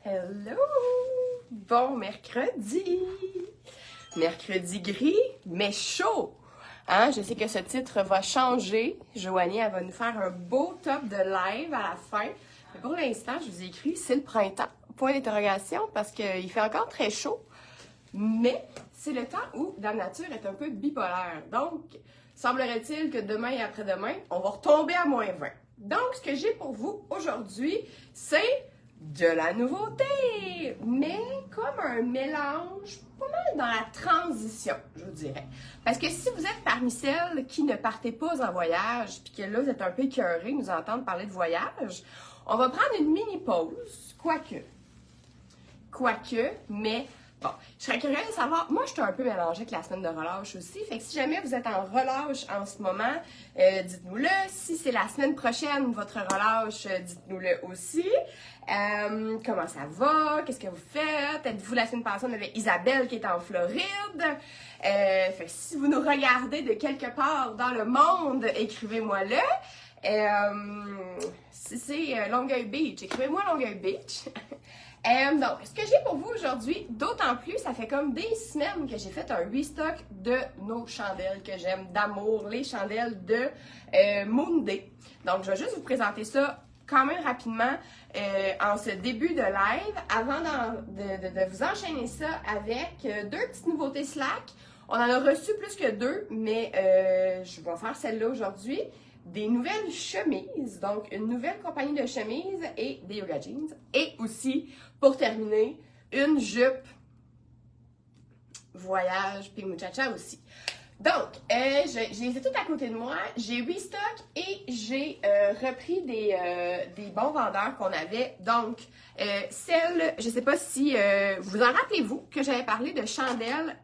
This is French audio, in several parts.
Hello! Bon mercredi! Mercredi gris, mais chaud! Hein? Je sais que ce titre va changer. Joanie, elle va nous faire un beau top de live à la fin. Mais pour l'instant, je vous ai écrit, c'est le printemps. Point d'interrogation, parce qu'il fait encore très chaud. Mais c'est le temps où la nature est un peu bipolaire. Donc, semblerait-il que demain et après-demain, on va retomber à -20. Donc, ce que j'ai pour vous aujourd'hui, c'est de la nouveauté, mais comme un mélange pas mal dans la transition, je vous dirais. Parce que si vous êtes parmi celles qui ne partez pas en voyage, puis que là, vous êtes un peu écœurés de nous entendre parler de voyage, on va prendre une mini-pause, quoique, mais bon, je serais curieuse de savoir, moi, je suis un peu mélangée avec la semaine de relâche aussi, fait que si jamais vous êtes en relâche en ce moment, dites-nous-le. Si c'est la semaine prochaine, votre relâche, dites-nous-le aussi. Comment ça va? Qu'est-ce que vous faites? Êtes-vous la semaine passée, on avait Isabelle qui est en Floride. Fait que si vous nous regardez de quelque part dans le monde, écrivez-moi-le. Si c'est Longueuil Beach, écrivez-moi Longueuil Beach. Donc, ce que j'ai pour vous aujourd'hui, d'autant plus, ça fait comme des semaines que j'ai fait un restock de nos chandelles que j'aime d'amour, les chandelles de Moon Day. Donc, je vais juste vous présenter ça quand même rapidement en ce début de live, avant de vous enchaîner ça avec deux petites nouveautés Slack. On en a reçu plus que deux, mais je vais faire celle-là aujourd'hui. Des nouvelles chemises, donc une nouvelle compagnie de chemises et des yoga jeans. Et aussi, pour terminer, une jupe voyage puis muchacha aussi. Donc, je les ai toutes à côté de moi. J'ai restock et j'ai repris des bons vendeurs qu'on avait. Donc, celle, je ne sais pas si vous en rappelez-vous que j'avais parlé de chandelles.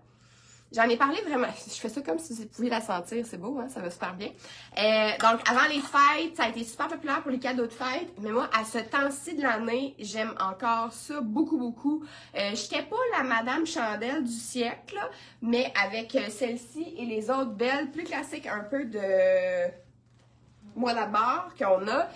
J'en ai parlé vraiment, je fais ça comme si vous pouviez la sentir, c'est beau, hein? Ça va super bien. Donc, avant les fêtes, ça a été super populaire pour les cadeaux de fête, mais moi, à ce temps-ci de l'année, j'aime encore ça beaucoup. J'étais pas la Madame Chandelle du siècle, là, mais avec celle-ci et les autres belles, plus classiques un peu de mois d'abord qu'on a,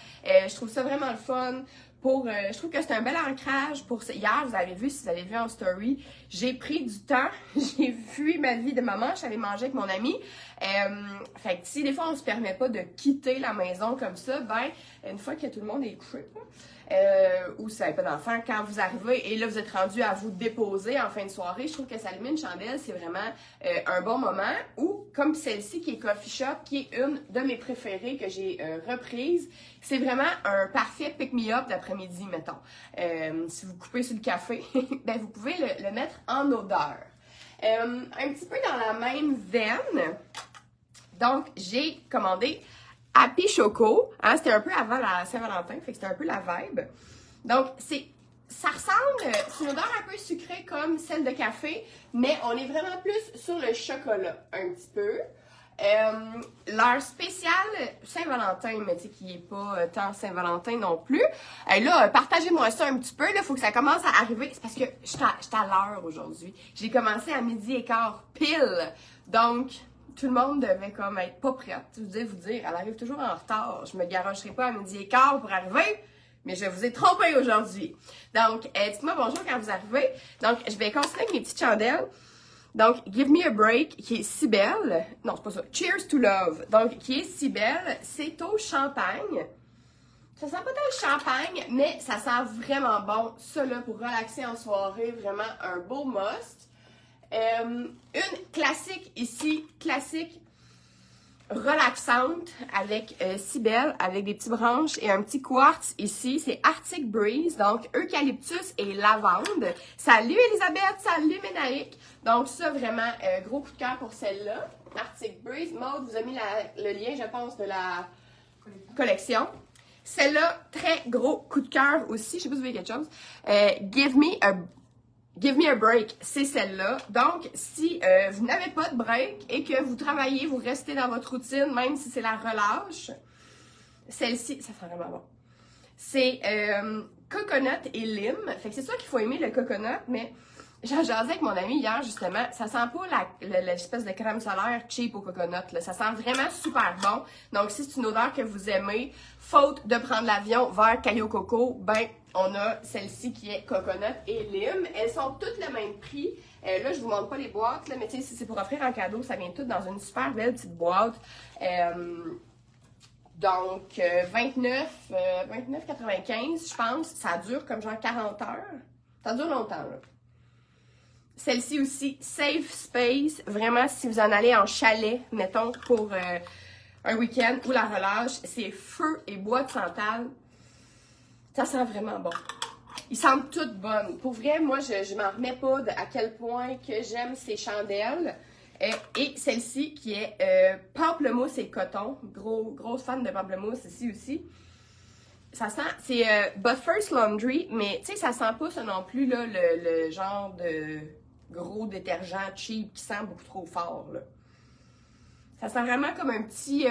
je trouve ça vraiment le fun. Je trouve que c'est un bel ancrage pour hier, vous avez vu, si vous avez vu en story, j'ai pris du temps, j'ai fui ma vie de maman, je suis allée manger avec mon ami. Fait que si des fois on se permet pas de quitter la maison comme ça, ben une fois que tout le monde est couché, ou si vous n'avez pas d'enfant, quand vous arrivez et là vous êtes rendu à vous déposer en fin de soirée, je trouve que s'allumer une chandelle, c'est vraiment un bon moment. Ou comme celle-ci qui est Coffee Shop, qui est une de mes préférées que j'ai reprise, c'est vraiment un parfait pick-me-up d'après-midi, mettons. Si vous coupez sur le café, ben vous pouvez le mettre en odeur. Un petit peu dans la même veine, donc j'ai commandé Happy Choco, hein, c'était un peu avant la Saint-Valentin, fait que c'était un peu la vibe. Donc, ça ressemble, c'est une odeur un peu sucrée comme celle de café, mais on est vraiment plus sur le chocolat, un petit peu. Leur spécial Saint-Valentin, mais tu sais, qui n'est pas tant Saint-Valentin non plus. Là, partagez-moi ça un petit peu, là, faut que ça commence à arriver. C'est parce que j'étais à l'heure aujourd'hui. J'ai commencé à 12h15 pile, donc tout le monde devait comme être pas prête. Je vais vous dire, elle arrive toujours en retard. Je me garocherai pas à 12h15 pour arriver, mais je vous ai trompé aujourd'hui. Donc, dites-moi bonjour quand vous arrivez. Donc, je vais continuer avec mes petites chandelles. Donc, Give Me a Break, qui est si belle. Non, c'est pas ça. Cheers to Love. Donc, qui est si belle. C'est au champagne. Ça sent pas tant le champagne, mais ça sent vraiment bon. Ça, là, pour relaxer en soirée, vraiment un beau must. Une classique ici, classique relaxante avec Cybelle, avec des petites branches et un petit quartz ici. C'est Arctic Breeze, donc eucalyptus et lavande. Salut Elisabeth, salut Ménaïque. Donc ça, vraiment, gros coup de cœur pour celle-là. Arctic Breeze. Maud vous a mis le lien, je pense, de la collection. Celle-là, très gros coup de cœur aussi. Je sais pas si vous voyez quelque chose. Give me a break, c'est celle-là. Donc, si vous n'avez pas de break et que vous travaillez, vous restez dans votre routine, même si c'est la relâche, celle-ci, ça sent vraiment bon. C'est coconut et lime. Fait que c'est sûr qu'il faut aimer le coconut, mais J'ai jasé avec mon ami hier, justement. Ça sent pas l'espèce de crème solaire cheap au coconut, là. Ça sent vraiment super bon. Donc, si c'est une odeur que vous aimez, faute de prendre l'avion vers Caillou Coco, ben, on a celle-ci qui est coconut et lime. Elles sont toutes le même prix. Là, je vous montre pas les boîtes, là, mais tu sais, si c'est pour offrir en cadeau, ça vient tout dans une super belle petite boîte. Donc, 29,95, je pense. Ça dure comme genre 40 heures. Ça dure longtemps, là. Celle-ci aussi, Safe Space. Vraiment, si vous en allez en chalet, mettons, pour un week-end ou la relâche, c'est feu et bois de santal. Ça sent vraiment bon. Ils sentent toutes bonnes. Pour vrai, moi, je m'en remets pas à quel point que j'aime ces chandelles. Et celle-ci qui est pamplemousse et coton. Grosse fan de pamplemousse ici aussi. Ça sent, c'est But First Laundry, mais tu sais, ça sent pas ça non plus, là, le genre de gros détergent cheap qui sent beaucoup trop fort, là. Ça sent vraiment comme un petit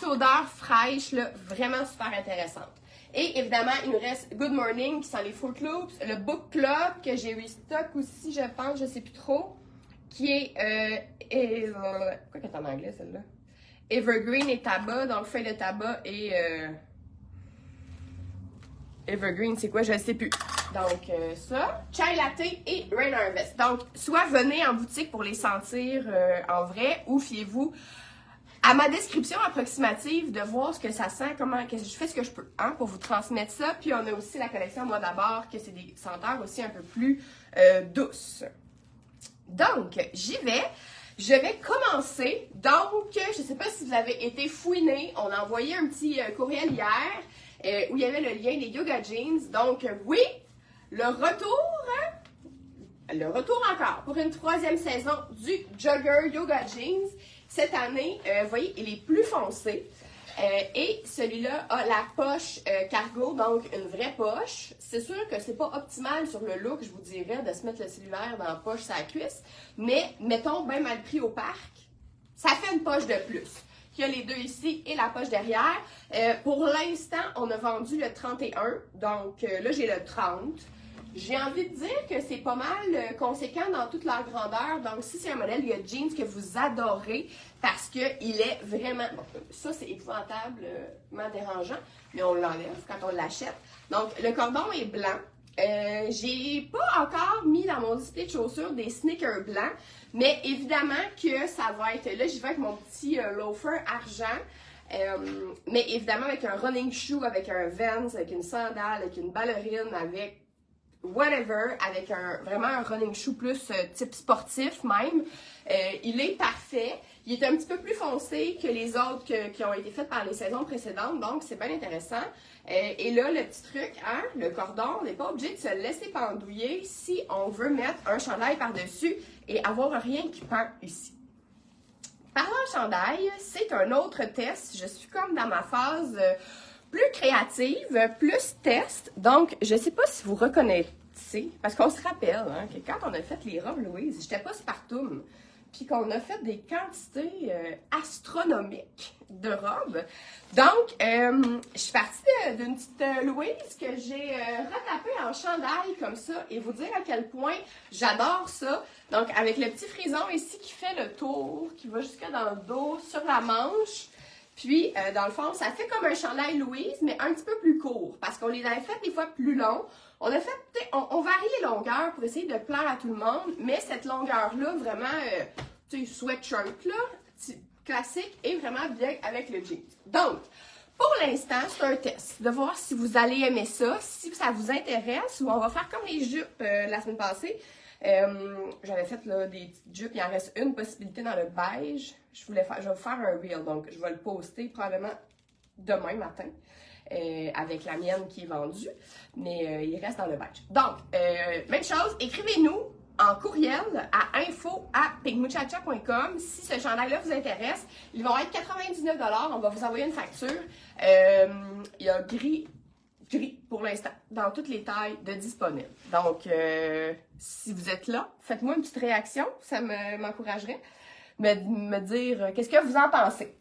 odeur fraîche, là, vraiment super intéressante. Et évidemment, il nous reste Good Morning qui sent les Fruit Loops, le Book Club que j'ai restock aussi, je pense, je sais plus trop, qui est, quoi qu'elle est en anglais celle-là? Evergreen et tabac, donc feuille de tabac et Evergreen, c'est quoi? Je ne sais plus. Donc, ça, Chai Latte et Rain Harvest. Donc, soit venez en boutique pour les sentir en vrai, ou fiez-vous à ma description approximative de voir ce que ça sent, que je fais ce que je peux pour vous transmettre ça. Puis, on a aussi la collection Moi d'abord, que c'est des senteurs aussi un peu plus douces. Donc, j'y vais. Je vais commencer. Donc, je ne sais pas si vous avez été fouiné. On a envoyé un petit courriel hier. Où il y avait le lien des Yoga Jeans. Donc, oui, le retour encore pour une 3e saison du Jogger Yoga Jeans. Cette année, vous voyez, il est plus foncé. Et celui-là a la poche cargo, donc une vraie poche. C'est sûr que c'est pas optimal sur le look, je vous dirais, de se mettre le cellulaire dans la poche sur la cuisse. Mais, mettons, bien mal pris au parc, ça fait une poche de plus. Il y a les deux ici et la poche derrière. Pour l'instant, on a vendu le 31, donc là, j'ai le 30. J'ai envie de dire que c'est pas mal conséquent dans toute leur grandeur. Donc, si c'est un modèle, il y a jeans que vous adorez parce qu'il est vraiment... Bon, ça, c'est épouvantablement dérangeant, mais on l'enlève quand on l'achète. Donc, le cordon est blanc. J'ai pas encore mis dans mon display de chaussures des sneakers blancs, mais évidemment que ça va être, là j'y vais avec mon petit loafer argent, mais évidemment avec un running shoe, avec un Vans, avec une sandale, avec une ballerine, avec whatever, avec vraiment un running shoe plus type sportif même. Il est parfait. Il est un petit peu plus foncé que les autres qui ont été faites par les saisons précédentes, donc c'est bien intéressant. Et là, le petit truc, hein, le cordon, on n'est pas obligé de se laisser pendouiller si on veut mettre un chandail par-dessus et avoir rien qui pend ici. Parlant chandail, c'est un autre test. Je suis comme dans ma phase plus créative, plus test. Donc, je ne sais pas si vous reconnaissez, parce qu'on se rappelle hein, que quand on a fait les robes Louise, j'étais pas Spartum, puis qu'on a fait des quantités astronomiques de robes. Donc, je suis partie d'une petite Louise que j'ai retapée en chandail comme ça et vous dire à quel point j'adore ça. Donc, avec le petit frison ici qui fait le tour, qui va jusque dans le dos, sur la manche. Puis, dans le fond, ça fait comme un chandail Louise, mais un petit peu plus court, parce qu'on les avait fait des fois plus longs. On a fait, on varie les longueurs pour essayer de plaire à tout le monde, mais cette longueur-là, vraiment, tu sais, sweatshirt, là, classique, et vraiment bien avec le jeans. Donc, pour l'instant, c'est un test, de voir si vous allez aimer ça, si ça vous intéresse, ou on va faire comme les jupes la semaine passée. J'avais fait là, des petites jupes, il en reste une possibilité dans le beige. Je vais vous faire un reel, donc je vais le poster probablement demain matin avec la mienne qui est vendue, mais il reste dans le beige. Donc, même chose, écrivez-nous en courriel à info@pigmuchacha.com si ce chandail-là vous intéresse. Ils vont être 99 $, on va vous envoyer une facture. Il y a gris pour l'instant, dans toutes les tailles de disponibles. Donc, si vous êtes là, faites-moi une petite réaction, ça m'encouragerait. Me dire qu'est-ce que vous en pensez.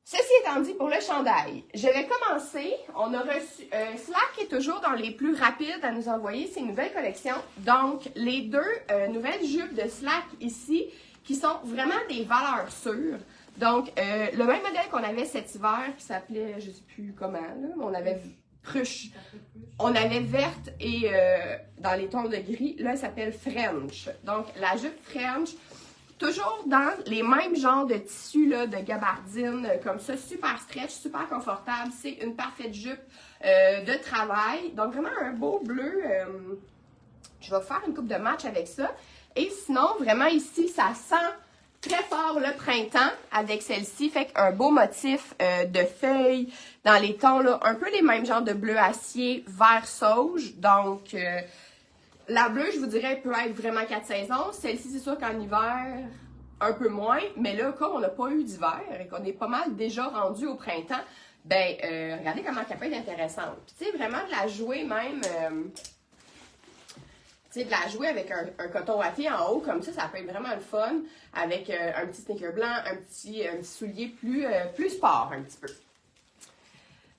Ceci étant dit, pour le chandail, je vais commencer. On a reçu, Slack est toujours dans les plus rapides à nous envoyer ses nouvelles collections. Donc, les deux nouvelles jupes de Slack ici, qui sont vraiment des valeurs sûres. Donc, le même modèle qu'on avait cet hiver, qui s'appelait, je ne sais plus comment, là, on avait Pruche. On avait verte et dans les tons de gris. Là, elle s'appelle French. Donc, la jupe French, toujours dans les mêmes genres de tissus là, de gabardine, comme ça, super stretch, super confortable. C'est une parfaite jupe de travail. Donc, vraiment un beau bleu. Je vais faire une coupe de match avec ça. Et sinon, vraiment ici, ça sent très fort le printemps avec celle-ci. Fait qu'un beau motif de feuilles dans les tons, là, un peu les mêmes genres de bleu acier, vert sauge. Donc, la bleue, je vous dirais, peut être vraiment 4 saisons. Celle-ci, c'est sûr qu'en hiver, un peu moins. Mais là, comme on n'a pas eu d'hiver et qu'on est pas mal déjà rendu au printemps, ben, regardez comment elle peut être intéressante. Puis, tu sais, vraiment de la jouer même... tu sais, de la jouer avec un coton watté en haut, comme ça peut être vraiment le fun, avec un petit sneaker blanc, un petit soulier plus sport un petit peu.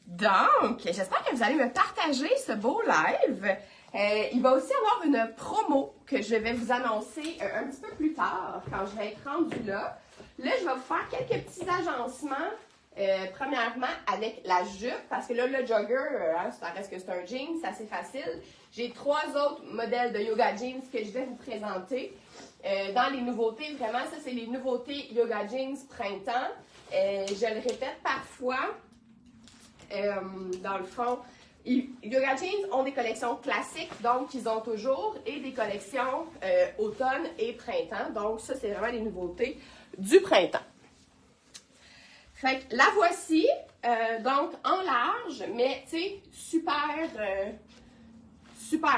Donc, j'espère que vous allez me partager ce beau live. Il va aussi y avoir une promo que je vais vous annoncer un petit peu plus tard, quand je vais être rendue là. Là, je vais vous faire quelques petits agencements. Premièrement, avec la jupe, parce que là, le jogger, ça reste que c'est un jean, c'est assez facile. J'ai 3 autres modèles de yoga jeans que je vais vous présenter. Dans les nouveautés, vraiment, ça, c'est les nouveautés yoga jeans printemps. Je le répète parfois, dans le fond, yoga jeans ont des collections classiques, donc ils ont toujours, et des collections automne et printemps. Donc, ça, c'est vraiment les nouveautés du printemps. Fait que la voici, donc en large, mais tu sais, super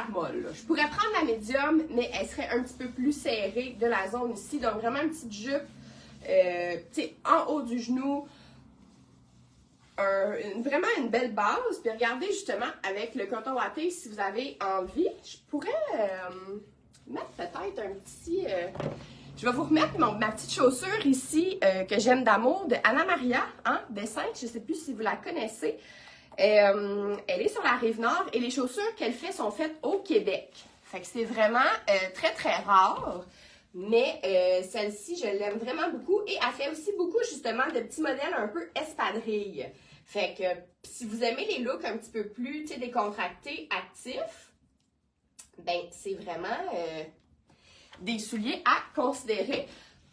molle. Là. Je pourrais prendre la médium, mais elle serait un petit peu plus serrée de la zone ici. Donc vraiment une petite jupe, tu sais, en haut du genou. Vraiment une belle base. Puis regardez justement avec le coton watté, si vous avez envie, je pourrais mettre peut-être un petit... je vais vous remettre ma petite chaussure ici que j'aime d'amour de Anna Maria, hein, dessin. Je ne sais plus si vous la connaissez. Elle est sur la Rive-Nord et les chaussures qu'elle fait sont faites au Québec. Fait que c'est vraiment très, très rare. Mais celle-ci, je l'aime vraiment beaucoup. Et elle fait aussi beaucoup, justement, de petits modèles un peu espadrilles. Fait que si vous aimez les looks un petit peu plus, tu sais, décontractés, actifs, ben c'est vraiment des souliers à considérer.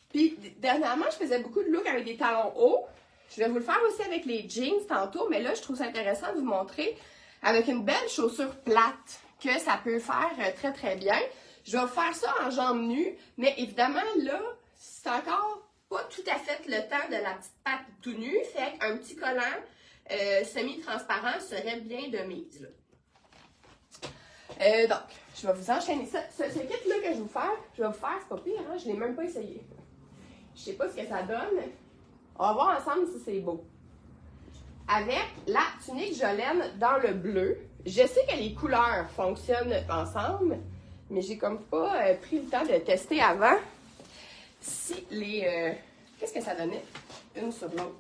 Puis, dernièrement, je faisais beaucoup de looks avec des talons hauts. Je vais vous le faire aussi avec les jeans tantôt, mais là, je trouve ça intéressant de vous montrer avec une belle chaussure plate que ça peut faire très, très bien. Je vais faire ça en jambes nues, mais évidemment, là, c'est encore pas tout à fait le temps de la petite patte tout nue. Fait qu'un petit collant semi-transparent serait bien de mise. Là. Donc, je vais vous enchaîner ça. Ce kit-là que je vais vous faire, c'est pas pire, hein? Je ne l'ai même pas essayé. Je sais pas ce que ça donne. On va voir ensemble si c'est beau. Avec la tunique Jolene dans le bleu. Je sais que les couleurs fonctionnent ensemble, mais j'ai comme pas pris le temps de tester avant si les... qu'est-ce que ça donnait une sur l'autre.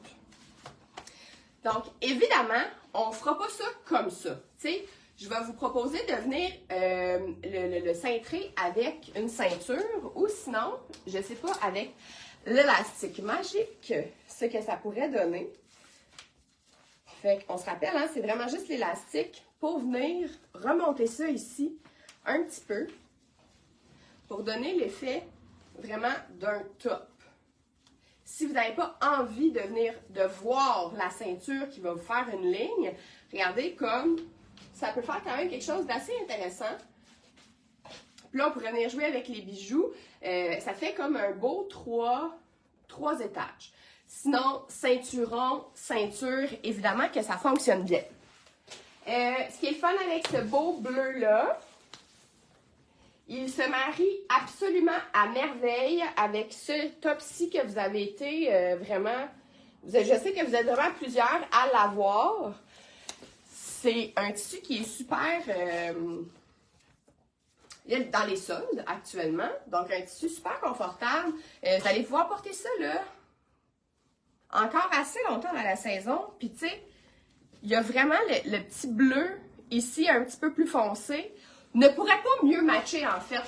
Donc, évidemment, on ne fera pas ça comme ça. Tu sais, je vais vous proposer de venir le cintrer avec une ceinture ou sinon, je ne sais pas, avec l'élastique magique, ce que ça pourrait donner. Fait qu'on se rappelle, hein, c'est vraiment juste l'élastique pour venir remonter ça ici un petit peu pour donner l'effet vraiment d'un top. Si vous n'avez pas envie de voir la ceinture qui va vous faire une ligne, regardez comme ça peut faire quand même quelque chose d'assez intéressant. Puis là, on pourrait venir jouer avec les bijoux. Ça fait comme un beau trois étages. Sinon, ceinturon, ceinture, évidemment que ça fonctionne bien. Ce qui est fun avec ce beau bleu-là, il se marie absolument à merveille avec ce top-ci que vous avez été vraiment... je sais que vous êtes vraiment plusieurs à l'avoir. C'est un tissu qui est super... dans les soldes actuellement. Donc, un tissu super confortable. Vous allez pouvoir porter ça là encore assez longtemps dans la saison. Puis tu sais, il y a vraiment le petit bleu ici, un petit peu plus foncé. Ne pourrait pas mieux matcher en fait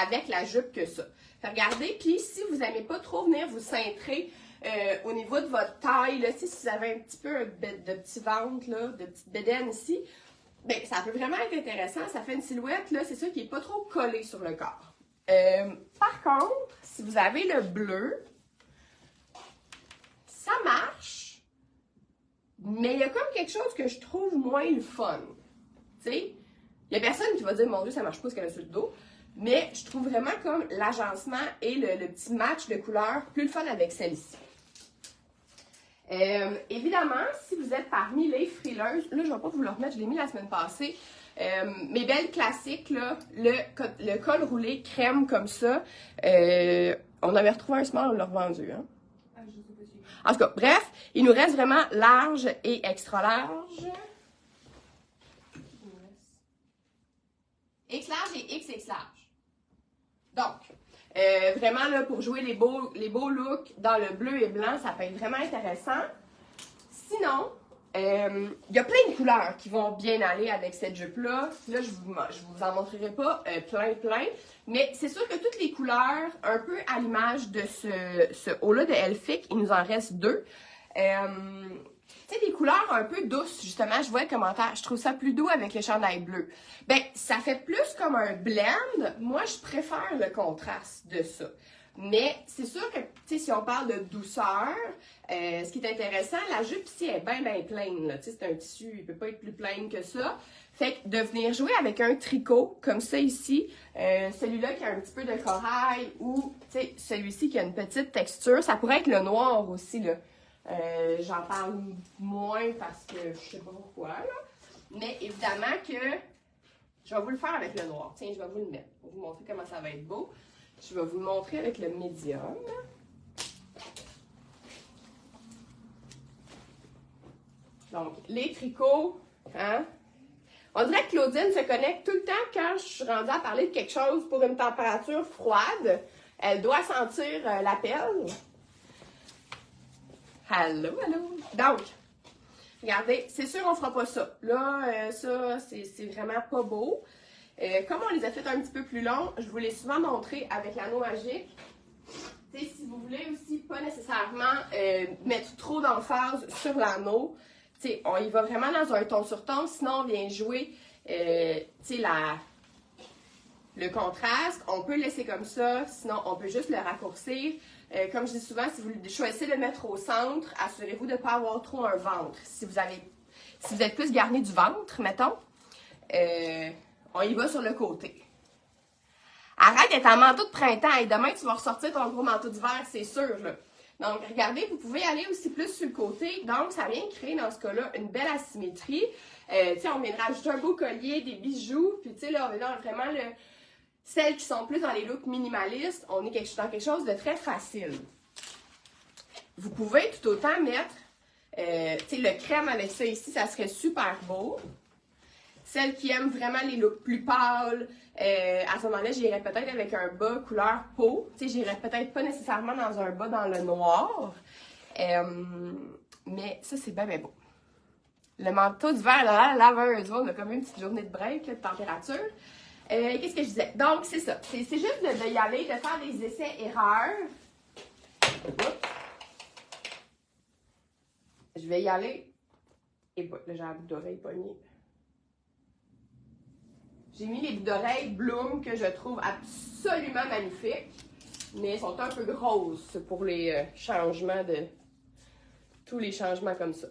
avec la jupe que ça. Fait, regardez, puis si vous n'aimez pas trop venir vous cintrer au niveau de votre taille, là, si vous avez un petit peu de petit ventre, là, de petite bédaine ici, bien, ça peut vraiment être intéressant. Ça fait une silhouette, là, c'est ça qui n'est pas trop collé sur le corps. Par contre, si vous avez le bleu, ça marche, mais il y a comme quelque chose que je trouve moins le fun. Tu sais, il y a personne qui va dire, mon Dieu, ça marche pas ce qu'elle a sur le dos. Mais je trouve vraiment comme l'agencement et le petit match de couleurs plus le fun avec celle-ci. Évidemment, si vous êtes parmi les frileuses, là, je ne vais pas vous le remettre, je l'ai mis la semaine passée. Mes belles classiques, là, le col roulé crème comme ça, on avait retrouvé un small, on l'a revendu. Hein? En tout cas, bref, il nous reste vraiment large et extra large. X large et XX large. Donc, vraiment, là, pour jouer les beaux looks dans le bleu et blanc, ça peut être vraiment intéressant. Sinon, il y a plein de couleurs qui vont bien aller avec cette jupe-là. Là, je vous en montrerai pas plein. Mais c'est sûr que toutes les couleurs, un peu à l'image de ce haut-là de Elfic, il nous en reste deux. Tu sais, des couleurs un peu douces, justement, je vois le commentaire, je trouve ça plus doux avec le chandail bleu. Ben, ça fait plus comme un blend. Moi, je préfère le contraste de ça. Mais c'est sûr que, tu sais, si on parle de douceur, ce qui est intéressant, la jupe ici est bien pleine, là. Tu sais, c'est un tissu, il peut pas être plus plein que ça. Fait que de venir jouer avec un tricot, comme ça ici, celui-là qui a un petit peu de corail, ou, tu sais, celui-ci qui a une petite texture, ça pourrait être le noir aussi, là. J'en parle moins parce que je sais pas pourquoi, là. Mais évidemment que je vais vous le faire avec le noir. Tiens, je vais vous le mettre pour vous montrer comment ça va être beau. Je vais vous le montrer avec le médium. Donc, les tricots, hein? On dirait que Claudine se connecte tout le temps quand je suis rendue à parler de quelque chose pour une température froide. Elle doit sentir l'appel. Allô. Donc, regardez, c'est sûr on fera pas ça. Là, ça, c'est vraiment pas beau. Comme on les a fait un petit peu plus longs, je vous l'ai souvent montré avec l'anneau magique. T'sais, si vous voulez aussi pas nécessairement mettre trop d'emphase sur l'anneau, on y va vraiment dans un ton sur ton, sinon on vient jouer le contraste. On peut le laisser comme ça, sinon on peut juste le raccourcir. Comme je dis souvent, si vous choisissez de le mettre au centre, assurez-vous de ne pas avoir trop un ventre. Si vous êtes plus garni du ventre, mettons, on y va sur le côté. Arrête d'être en manteau de printemps et demain tu vas ressortir ton gros manteau d'hiver, c'est sûr, là. Donc, regardez, vous pouvez aller aussi plus sur le côté. Donc, ça vient créer dans ce cas-là une belle asymétrie. On vient de rajouter un beau collier, des bijoux. Puis, tu sais, là, on est dans vraiment celles qui sont plus dans les looks minimalistes. On est dans quelque chose de très facile. Vous pouvez tout autant mettre, le crème avec ça ici, ça serait super beau. Celles qui aiment vraiment les looks plus pâles, à ce moment-là, j'irais peut-être avec un bas couleur peau. Tu sais, j'irais peut-être pas nécessairement dans un bas dans le noir. Mais ça, c'est bien beau. Le manteau d'hiver, la laveuse, on a comme une petite journée de break, là, de température. Qu'est-ce que je disais? Donc, c'est ça. C'est juste d'y aller, de faire des essais-erreurs. Je vais y aller. Et là, j'ai la boucle d'oreille pognée. J'ai mis les boucles d'oreilles Bloom que je trouve absolument magnifiques. Mais elles sont un peu grosses pour les changements tous les changements comme ça.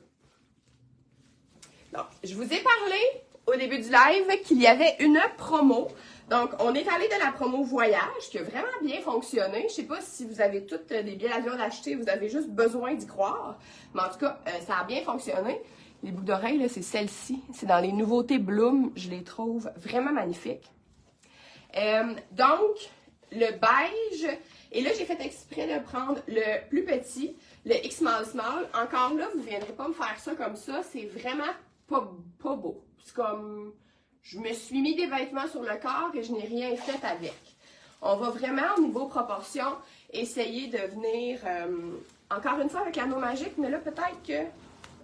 Donc, je vous ai parlé au début du live qu'il y avait une promo. Donc, on est allé de la promo voyage qui a vraiment bien fonctionné. Je ne sais pas si vous avez toutes des billets d'avion d'acheter, vous avez juste besoin d'y croire. Mais en tout cas, ça a bien fonctionné. Les boucles d'oreilles, c'est celle-ci. C'est dans les nouveautés Bloom. Je les trouve vraiment magnifiques. Donc, le beige. Et là, j'ai fait exprès de prendre le plus petit, le X Small Small. Encore là, vous ne viendrez pas me faire ça comme ça. C'est vraiment pas beau. C'est comme, je me suis mis des vêtements sur le corps et je n'ai rien fait avec. On va vraiment, au niveau proportion, essayer de venir, encore une fois avec l'anneau magique, mais là, peut-être que,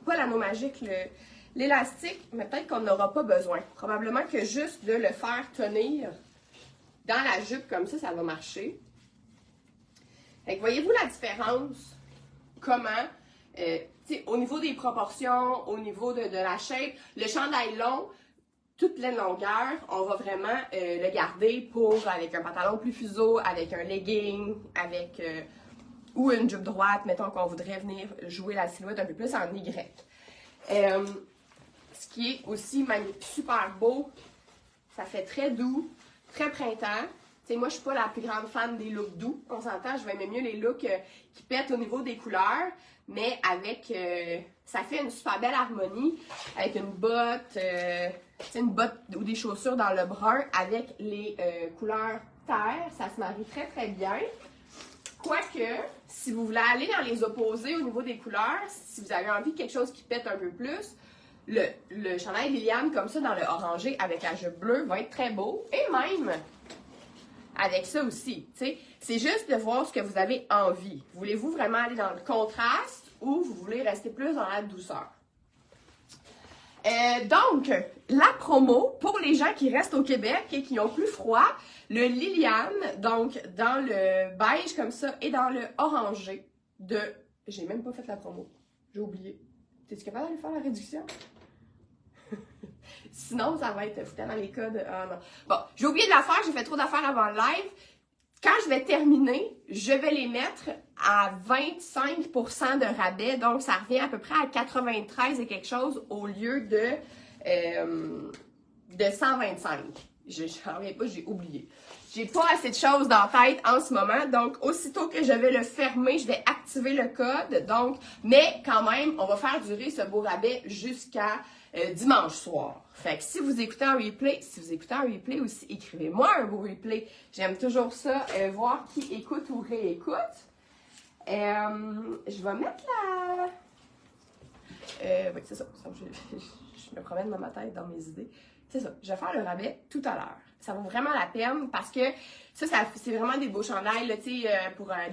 pas l'anneau magique, l'élastique, mais peut-être qu'on n'aura pas besoin. Probablement que juste de le faire tenir dans la jupe comme ça va marcher. Fait que voyez-vous la différence? Comment? Au niveau des proportions, au niveau de la shape, le chandail long, toute pleine longueur, on va vraiment le garder pour avec un pantalon plus fuseau, avec un legging, avec ou une jupe droite, mettons qu'on voudrait venir jouer la silhouette un peu plus en Y. Ce qui est aussi super beau, ça fait très doux, très printemps. T'sais, moi, je suis pas la plus grande fan des looks doux. On s'entend, je vais aimer mieux les looks qui pètent au niveau des couleurs, mais avec, ça fait une super belle harmonie avec une botte ou des chaussures dans le brun avec les couleurs terre. Ça se marie très très bien. Quoique, si vous voulez aller dans les opposés au niveau des couleurs, si vous avez envie de quelque chose qui pète un peu plus, le chandail Liliane comme ça dans le orangé avec la jupe bleue va être très beau. Et même avec ça aussi, tu sais, c'est juste de voir ce que vous avez envie. Voulez-vous vraiment aller dans le contraste ou vous voulez rester plus dans la douceur? Donc, la promo pour les gens qui restent au Québec et qui ont plus froid, le Liliane, donc dans le beige comme ça et dans le orangé de... J'ai même pas fait la promo, j'ai oublié. T'es-tu capable d'aller faire la réduction? Sinon, ça va être foutu dans les codes. Ah non. Bon, j'ai oublié de la faire, j'ai fait trop d'affaires avant le live. Quand je vais terminer, je vais les mettre à 25% de rabais. Donc, ça revient à peu près à 93 et quelque chose au lieu de 125. Je n'en reviens pas, j'ai oublié. J'ai pas assez de choses dans la tête en ce moment. Donc, aussitôt que je vais le fermer, je vais activer le code. Donc, mais quand même, on va faire durer ce beau rabais jusqu'à dimanche soir. Fait que si vous écoutez un replay, aussi, écrivez-moi un beau replay. J'aime toujours ça, voir qui écoute ou réécoute. Je vais mettre la... oui, c'est ça. Je me promène dans ma tête, dans mes idées. C'est ça. Je vais faire le rabais tout à l'heure. Ça vaut vraiment la peine parce que ça c'est vraiment des beaux chandails. Là,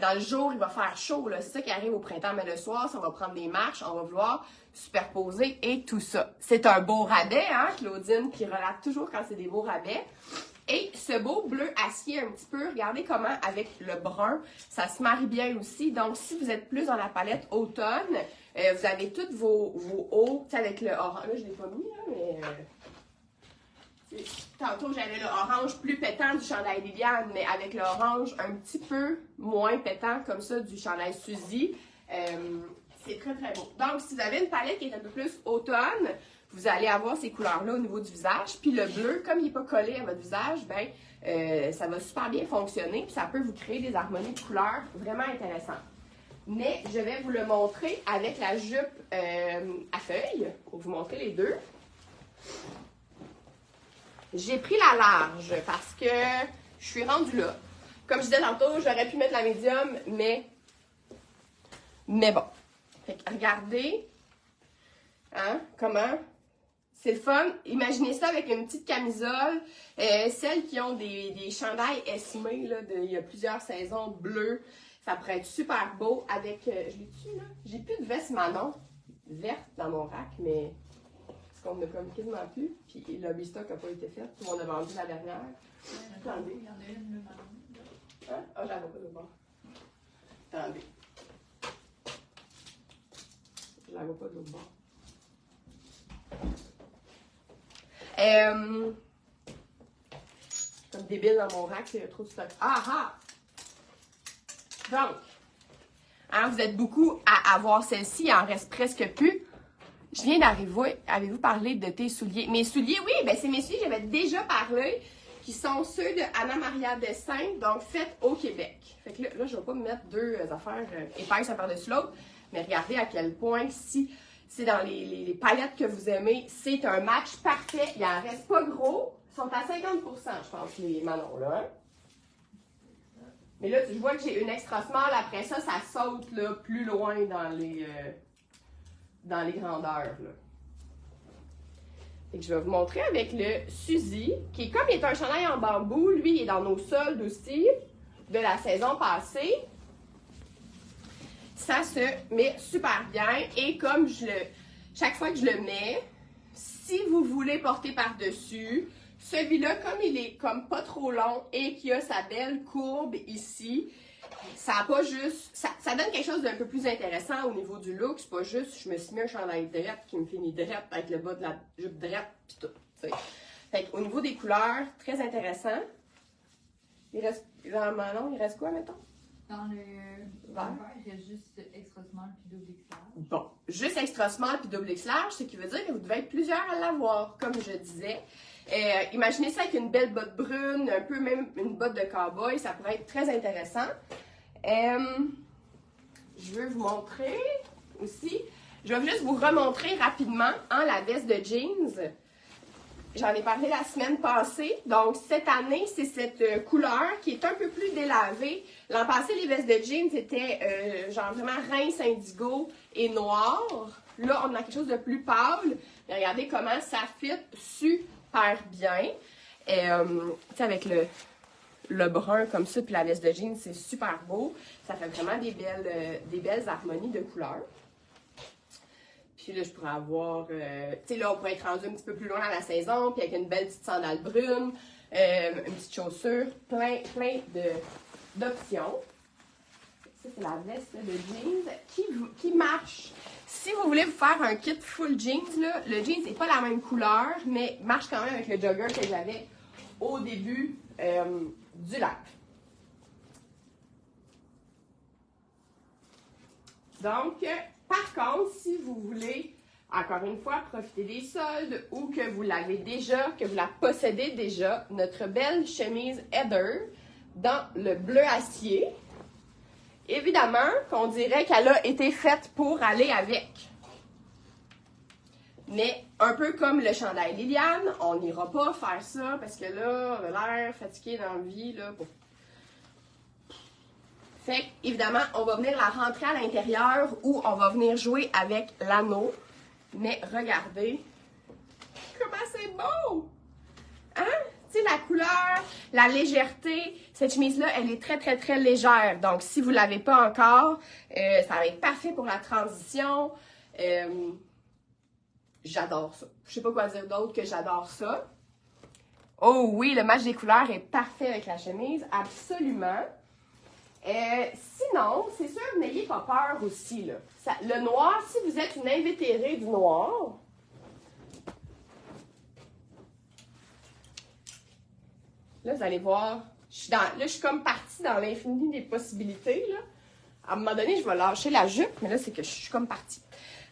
dans le jour, il va faire chaud. C'est ça qui arrive au printemps, mais le soir, si on va prendre des marches, on va vouloir superposer et tout ça. C'est un beau rabais, hein, Claudine, qui relate toujours quand c'est des beaux rabais. Et ce beau bleu acier un petit peu, regardez comment avec le brun, ça se marie bien aussi. Donc, si vous êtes plus dans la palette automne, vous avez tous vos hauts, avec le orange. Là, je ne l'ai pas mis, là, mais... Tantôt, j'avais le orange plus pétant du chandail Liliane, mais avec le orange un petit peu moins pétant comme ça du chandail Suzy. C'est très très beau. Donc, si vous avez une palette qui est un peu plus automne, vous allez avoir ces couleurs-là au niveau du visage. Puis le bleu, comme il n'est pas collé à votre visage, ben ça va super bien fonctionner. Puis ça peut vous créer des harmonies de couleurs vraiment intéressantes. Mais je vais vous le montrer avec la jupe à feuilles, pour vous montrer les deux. J'ai pris la large parce que je suis rendue là. Comme je disais tantôt, j'aurais pu mettre la médium, mais bon. Fait que regardez, hein, comment c'est le fun. Imaginez ça avec une petite camisole. Celles qui ont des chandails esmés, là, il y a plusieurs saisons bleues, ça pourrait être super beau avec, je l'ai-tu là? J'ai plus de veste Manon verte dans mon rack, mais... qu'on ne comme quasiment plus, puis le restock n'a pas été fait, tout le monde a vendu la dernière. Attendez. Il y en a une, le marron. Hein? Ah, j'en vois pas de bord. Attendez. Je la vois pas de l'autre bord. Comme débile dans mon rack, il y a trop de stock. Ah ah! Donc, hein, vous êtes beaucoup à avoir celle-ci, il en reste presque plus. Je viens d'arriver. Avez-vous parlé de tes souliers? Mes souliers, oui, ben c'est mes souliers, j'avais déjà parlé, qui sont ceux de Anna Maria Dessin, donc faits au Québec. Fait que là je ne vais pas me mettre deux affaires épaisses un par-dessus l'autre, mais regardez à quel point, si c'est dans les palettes que vous aimez, c'est un match parfait. Il en reste pas gros. Ils sont à 50%, je pense, les Manon, là. Hein? Mais là, tu vois que j'ai une extra small. Après ça, ça saute là, plus loin dans les grandeurs. Là. Fait que je vais vous montrer avec le Suzy, qui est comme il est un chandail en bambou, lui il est dans nos soldes aussi, de la saison passée. Ça se met super bien et comme chaque fois que je le mets, si vous voulez porter par-dessus, celui-là, comme il est comme pas trop long et qu'il a sa belle courbe ici, ça a pas juste. Ça donne quelque chose d'un peu plus intéressant au niveau du look. C'est pas juste je me suis mis un chandail drette qui me finit drette avec le bas de la jupe drette pis tout. T'sais. Fait au niveau des couleurs, très intéressant. Il reste. Non, il reste quoi, mettons? Dans le vert, il reste juste extra small puis double X large. Bon, juste extra small puis double X large, ce qui veut dire que vous devez être plusieurs à l'avoir, comme je disais. Imaginez ça avec une belle botte brune, un peu même une botte de cow-boy, ça pourrait être très intéressant. Je veux vous montrer aussi, je vais juste vous remontrer rapidement la veste de jeans. J'en ai parlé la semaine passée. Donc, cette année, c'est cette couleur qui est un peu plus délavée. L'an passé, les vestes de jeans étaient genre vraiment rince indigo et noir. Là, on a quelque chose de plus pâle. Mais regardez comment ça fit super bien. Tu sais, avec le brun comme ça, puis la veste de jeans, c'est super beau. Ça fait vraiment des belles harmonies de couleurs. Puis là, je pourrais avoir, tu sais, là, on pourrait être rendu un petit peu plus loin dans la saison, puis avec une belle petite sandale brune, une petite chaussure, plein d'options. Ça, c'est la veste de jeans qui marche. Si vous voulez vous faire un kit full jeans, là, le jeans n'est pas la même couleur, mais marche quand même avec le jogger que j'avais au début du live. Donc, par contre, si vous voulez, encore une fois, profiter des soldes ou que vous l'avez déjà, que vous la possédez déjà, notre belle chemise Heather dans le bleu acier, évidemment qu'on dirait qu'elle a été faite pour aller avec. Mais un peu comme le chandail Liliane, on n'ira pas faire ça parce que là, on a l'air fatigué dans la vie, là, pour... Fait évidemment, on va venir la rentrer à l'intérieur ou on va venir jouer avec l'anneau. Mais regardez comment c'est beau! Hein? Tu sais, la couleur, la légèreté, cette chemise-là, elle est très légère. Donc, si vous ne l'avez pas encore, ça va être parfait pour la transition. J'adore ça. Je sais pas quoi dire d'autre que j'adore ça. Oh oui, le match des couleurs est parfait avec la chemise, absolument. Sinon, c'est sûr, n'ayez pas peur aussi. Là. Le noir, si vous êtes une invétérée du noir, là, vous allez voir, je suis comme partie dans l'infini des possibilités. Là. À un moment donné, je vais lâcher la jupe, mais là, c'est que je suis comme partie.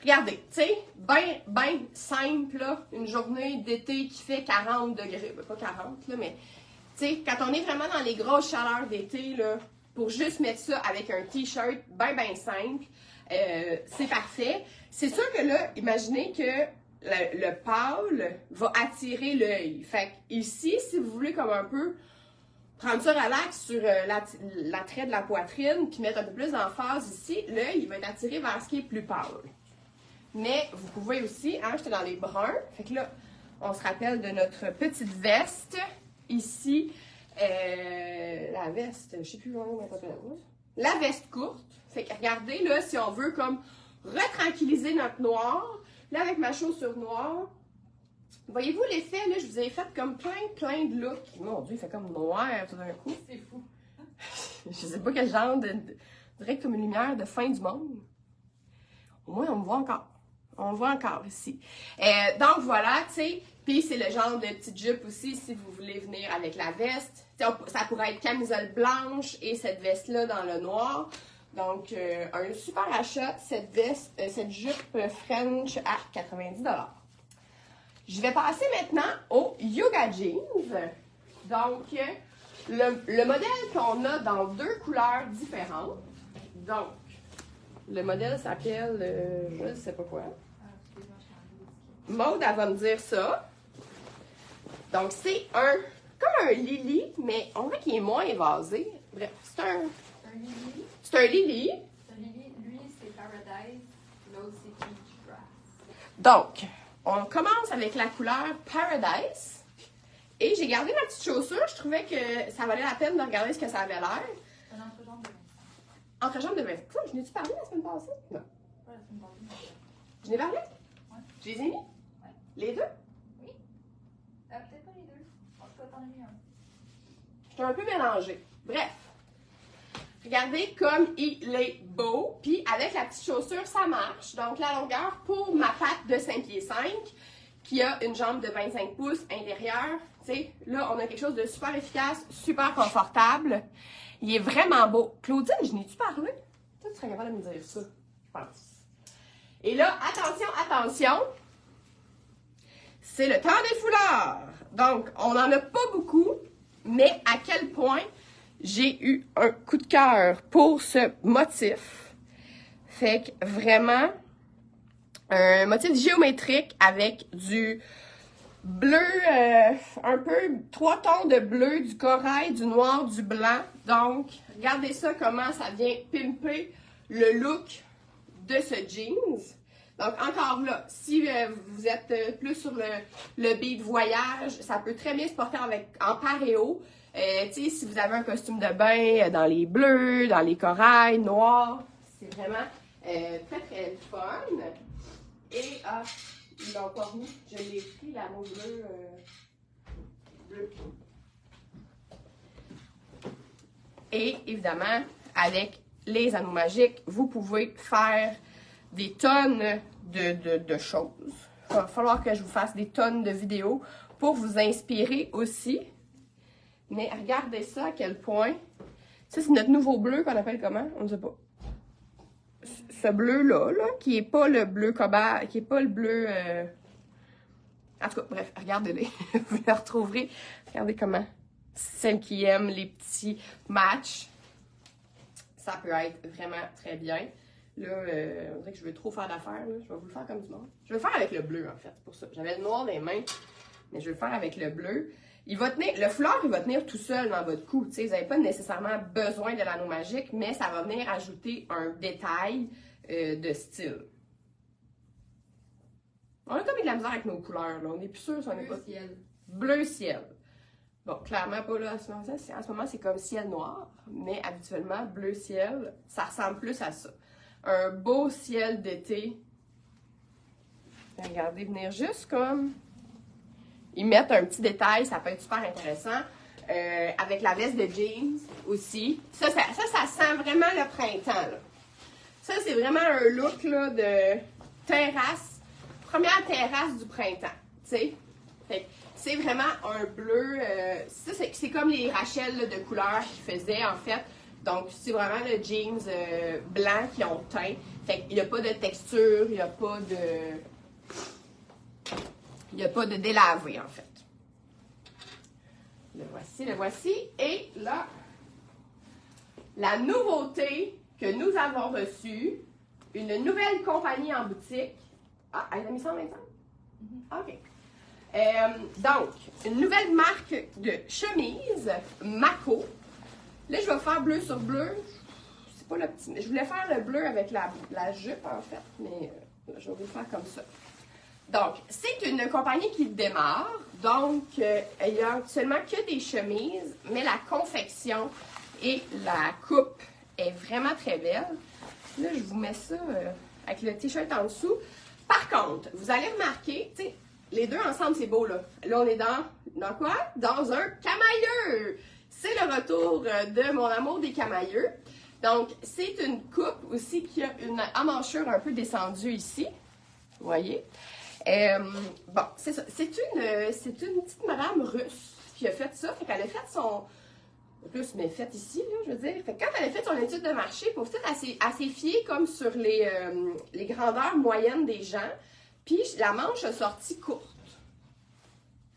Regardez, tu sais, ben simple, là, une journée d'été qui fait 40 degrés, ben, pas 40, là, mais, tu sais, quand on est vraiment dans les grosses chaleurs d'été, là, pour juste mettre ça avec un t-shirt ben simple, c'est parfait. C'est sûr que là, imaginez que le pâle va attirer l'œil. Fait que ici, si vous voulez comme un peu prendre ça relax sur l'attrait de la poitrine, puis mettre un peu plus d'emphase ici, l'œil, il va être attiré vers ce qui est plus pâle. Mais vous pouvez aussi, hein, j'étais dans les bruns, fait que là, on se rappelle de notre petite veste, ici, la veste, je sais plus comment on appelle la veste courte, fait que regardez, là, si on veut comme retranquilliser notre noir, là, avec ma chaussure noire, voyez-vous l'effet, là, je vous ai fait comme plein de looks, mon Dieu, il fait comme noir tout d'un coup. C'est fou. Je sais pas quel genre direct comme une lumière de fin du monde. Au moins, on me voit encore. On voit encore ici. Donc, voilà, tu sais. Puis, c'est le genre de petite jupe aussi, si vous voulez venir avec la veste. Ça pourrait être camisole blanche et cette veste-là dans le noir. Donc, un super achat, cette jupe French à 90 $. Je vais passer maintenant au Yoga Jeans. Donc, le modèle qu'on a dans deux couleurs différentes. Donc, le modèle s'appelle, je ne sais pas quoi. Maude, elle va me dire ça. Donc, c'est comme un lily, mais on voit qu'il est moins évasé. Bref, c'est un lily. C'est un lily. Un lily, lui, c'est Paradise. L'autre, c'est Peach Grass. Donc, On commence avec la couleur Paradise. Et j'ai gardé ma petite chaussure. Je trouvais que ça valait la peine de regarder ce que ça avait l'air. Un entrejambe de 25. Entrejambe de 25. Quoi, je n'ai-tu parlé la semaine passée? Non. Pas la semaine passée, mais Je n'ai parlé? Ouais. Je les ai mis? Ouais. Les deux? oui. Peut-être pas les deux. En tout cas, t'en as mis un. Je suis un peu mélangée. Bref. Regardez comme il est beau. Puis avec la petite chaussure, ça marche. Donc la longueur pour ma patte de 5 pieds 5, qui a une jambe de 25 pouces intérieure. Tu sais, là, on a quelque chose de super efficace, super confortable. Il est vraiment beau. Claudine, je n'ai-tu parlé? Toi, tu serais capable de me dire ça, je pense. Et là, attention, attention. C'est le temps des foulards. Donc, on n'en a pas beaucoup, mais à quel point j'ai eu un coup de cœur pour ce motif. Fait que vraiment, un motif géométrique avec du bleu, un peu 3 tons de bleu, du corail, du noir, du blanc. Donc, regardez ça, comment ça vient pimper le look de ce jeans. Donc, encore là, si vous êtes plus sur le beat voyage, ça peut très bien se porter en paréo. Tu sais, si vous avez un costume de bain dans les bleus, dans les corails, noirs, c'est vraiment très, très fun. Et, ils l'ont pas mis. Je l'ai pris, l'amour bleu. Bleu. Et évidemment, avec les anneaux magiques, vous pouvez faire des tonnes de choses. Il va falloir que je vous fasse des tonnes de vidéos pour vous inspirer aussi. Mais regardez ça, à quel point. Ça, c'est notre nouveau bleu qu'on appelle comment? On ne sait pas. Ce bleu-là, là, qui n'est pas le bleu cobalt, qui n'est pas le bleu... En tout cas, bref, regardez-les. Vous le retrouverez. Regardez comment. Celles qui aiment les petits matchs, ça peut être vraiment très bien. Là, on dirait que je veux trop faire d'affaires. Je vais vous le faire comme du monde. Je vais le faire avec le bleu, en fait. C'est pour ça. J'avais le noir dans les mains, mais je vais le faire avec le bleu. Il va tenir, le foulard, il va tenir tout seul dans votre cou. Vous n'avez pas nécessairement besoin de l'anneau magique, mais ça va venir ajouter un détail de style. On a comme de la misère avec nos couleurs, là. On n'est plus sûr si on n'est pas... ciel. Bleu ciel. Bon, clairement pas là. En ce moment, c'est comme ciel noir, mais habituellement, bleu ciel, ça ressemble plus à ça. Un beau ciel d'été. Regardez, venir juste comme... Ils mettent un petit détail, ça peut être super intéressant. Avec la veste de jeans aussi. Ça sent vraiment le printemps, là. Ça, c'est vraiment un look là, de terrasse. Première terrasse du printemps, tu sais. C'est vraiment un bleu. Ça, c'est comme les Rachel là, de couleur qu'ils faisaient, en fait. Donc, c'est vraiment le jeans blanc qui ont teint. Fait qu'il n'y a pas de texture, il n'y a pas de... Il n'y a pas de délavé, en fait. Le voici, le voici. Et là, la nouveauté que nous avons reçue, une nouvelle compagnie en boutique. Ah, elle a mis ça en même temps? OK. Donc, une nouvelle marque de chemise, Mako. Là, je vais faire bleu sur bleu. C'est pas le petit... Je voulais faire le bleu avec la jupe, en fait, mais je vais vous le faire comme ça. Donc, c'est une compagnie qui démarre. Donc, il y a actuellement que des chemises, mais la confection et la coupe est vraiment très belle. Là, je vous mets ça avec le t-shirt en dessous. Par contre, vous allez remarquer, tu sais, les deux ensemble, c'est beau, là. Là, on est dans quoi? Dans un camailleux! C'est le retour de mon amour des camailleux. Donc, c'est une coupe aussi qui a une emmanchure un peu descendue ici. Vous voyez? Bon, c'est ça. C'est une petite madame russe qui a fait ça. Fait qu'elle a fait son... Russe, mais faite ici, là, je veux dire. Fait que quand elle a fait son étude de marché, pour peut-être elle s'est fiée comme sur les grandeurs moyennes des gens. Puis la manche a sorti courte.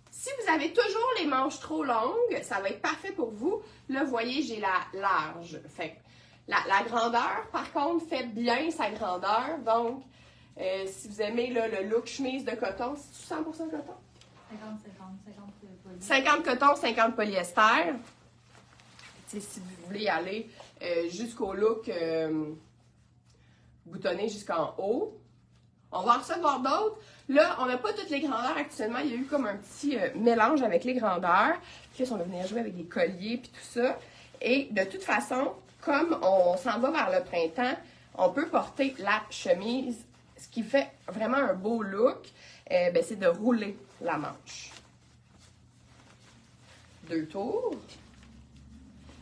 Si vous avez toujours les manches trop longues, ça va être parfait pour vous. Là, vous voyez, j'ai la large. Fait que la grandeur, par contre, fait bien sa grandeur. Donc, si vous aimez là, le look chemise de coton, c'est 100% coton? 50 polyester. 50 coton, 50 polyester. T'sais, si vous voulez aller jusqu'au look boutonné jusqu'en haut, On va en recevoir d'autres. Là, on n'a pas toutes les grandeurs actuellement. Il y a eu comme un petit mélange avec les grandeurs. Puis là, on va venir jouer avec des colliers puis tout ça. Et de toute façon, comme on s'en va vers le printemps, on peut porter la chemise. Ce qui fait vraiment un beau look, ben, c'est de rouler la manche. 2 tours.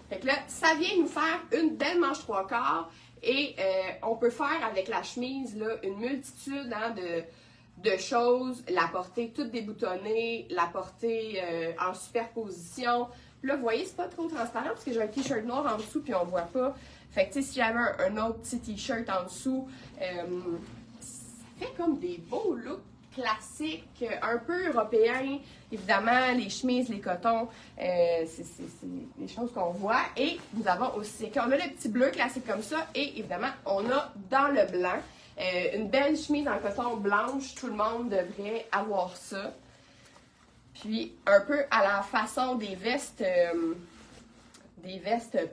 Fait que là, ça vient nous faire une belle manche 3/4 et on peut faire avec la chemise là, une multitude hein, de choses, la porter toute déboutonnée, la porter en superposition. Là, vous voyez, c'est pas trop transparent parce que j'ai un t-shirt noir en dessous puis on voit pas. Fait que tu sais, si j'avais un autre petit t-shirt en dessous, ça fait comme des beaux looks classiques, un peu européens. Évidemment, les chemises, les cotons, c'est des choses qu'on voit. Et nous avons aussi, on a le petit bleu classique comme ça. Et évidemment, on a dans le blanc une belle chemise en coton blanche. Tout le monde devrait avoir ça. Puis, un peu à la façon des vestes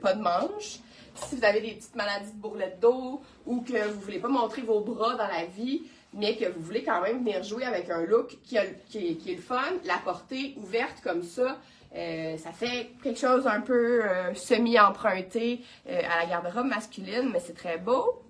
pas de manches. Si vous avez des petites maladies de bourrelet d'eau ou que vous ne voulez pas montrer vos bras dans la vie, mais que vous voulez quand même venir jouer avec un look qui est le fun, la porter ouverte comme ça, ça fait quelque chose un peu semi-emprunté à la garde-robe masculine, mais c'est très beau.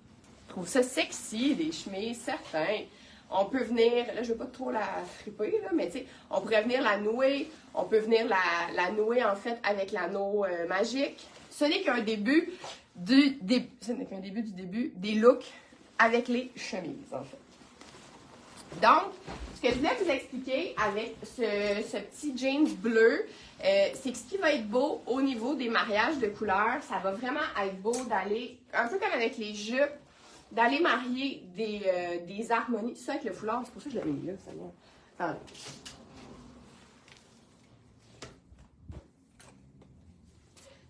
Je trouve ça sexy, des chemises, certains. On peut venir, là je ne veux pas trop la friper, là, mais tu sais, on pourrait venir la nouer, on peut venir la nouer en fait avec l'anneau magique. Ce n'est qu'un début du début des looks avec les chemises en fait. Donc, ce que je voulais vous expliquer avec ce petit jeans bleu, c'est que ce qui va être beau au niveau des mariages de couleurs, ça va vraiment être beau d'aller, un peu comme avec les jupes, d'aller marier des harmonies. Ça avec le foulard, c'est pour ça que je l'ai mis là. Attendez.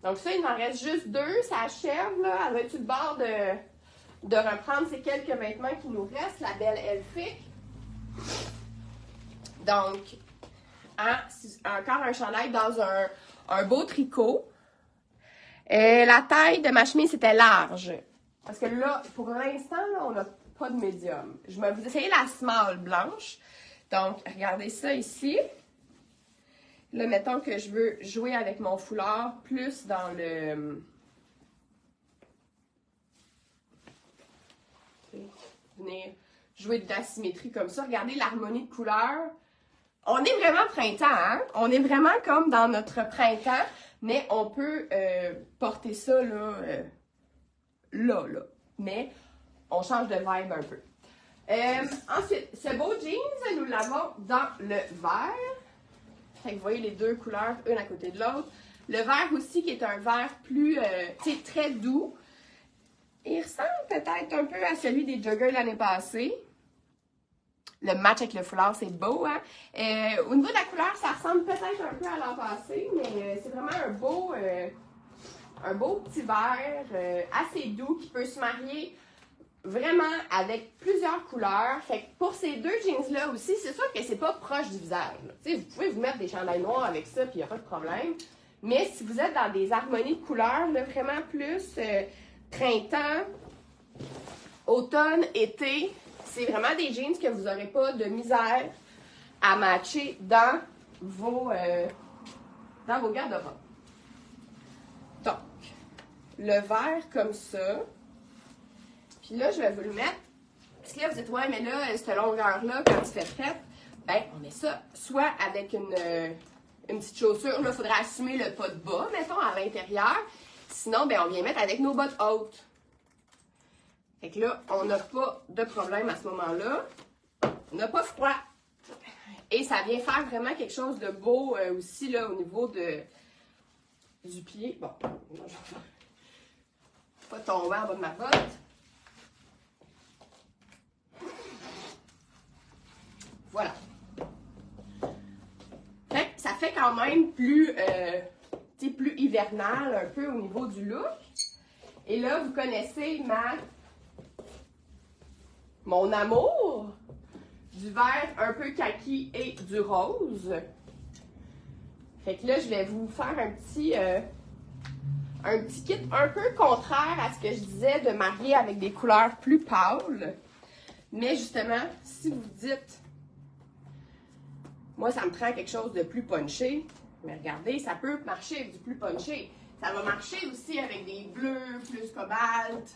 Donc ça, il m'en reste juste 2, ça achève, là. Elle va être sur le bord de reprendre ces quelques vêtements qui nous restent, la belle elfique. Donc, hein, encore un chandail dans un beau tricot. La taille de ma chemise, c'était large. Parce que là, pour l'instant, on n'a pas de médium. Je vais vous essayer la small blanche. Donc, regardez ça ici. Là, mettons que je veux jouer avec mon foulard plus dans le... Venir jouer de la symétrie comme ça. Regardez l'harmonie de couleurs. On est vraiment printemps, hein? On est vraiment comme dans notre printemps, mais on peut porter ça là, là. Mais on change de vibe un peu. Ensuite, ce beau jeans, nous l'avons dans le vert. Fait que vous voyez les 2 couleurs, une à côté de l'autre. Le vert aussi, qui est un vert plus, tu sais, très doux. Il ressemble peut-être un peu à celui des joggers l'année passée. Le match avec le foulard, c'est beau, hein? Au niveau de la couleur, ça ressemble peut-être un peu à l'an passé, mais c'est vraiment un beau petit vert assez doux qui peut se marier vraiment avec plusieurs couleurs. Fait que pour ces 2 jeans-là aussi, c'est sûr que c'est pas proche du visage. Vous pouvez vous mettre des chandails noirs avec ça, puis il n'y a pas de problème. Mais si vous êtes dans des harmonies de couleurs, là, vraiment plus printemps, automne, été, c'est vraiment des jeans que vous n'aurez pas de misère à matcher dans vos garde-robes. Donc, le vert comme ça. Puis là, je vais vous le mettre. Parce que là, vous dites, ouais, mais là, cette longueur-là, quand il fait frais, ben, on met ça soit avec une petite chaussure. Là, il faudrait assumer le pas de bas, mettons, à l'intérieur. Sinon, ben, on vient mettre avec nos bottes hautes. Fait que là, on n'a pas de problème à ce moment-là. On n'a pas froid. Et ça vient faire vraiment quelque chose de beau aussi, là, au niveau du pied. Bon, je vais pas tomber en bas de ma botte. Voilà. Fait que ça fait quand même plus hivernal un peu au niveau du look. Et là, vous connaissez mon amour du vert un peu kaki et du rose. Fait que là, je vais vous faire un petit kit un peu contraire à ce que je disais de marier avec des couleurs plus pâles. Mais justement, si vous dites, moi, ça me prend quelque chose de plus punché, mais regardez, ça peut marcher avec du plus punché. Ça va marcher aussi avec des bleus, plus cobalt.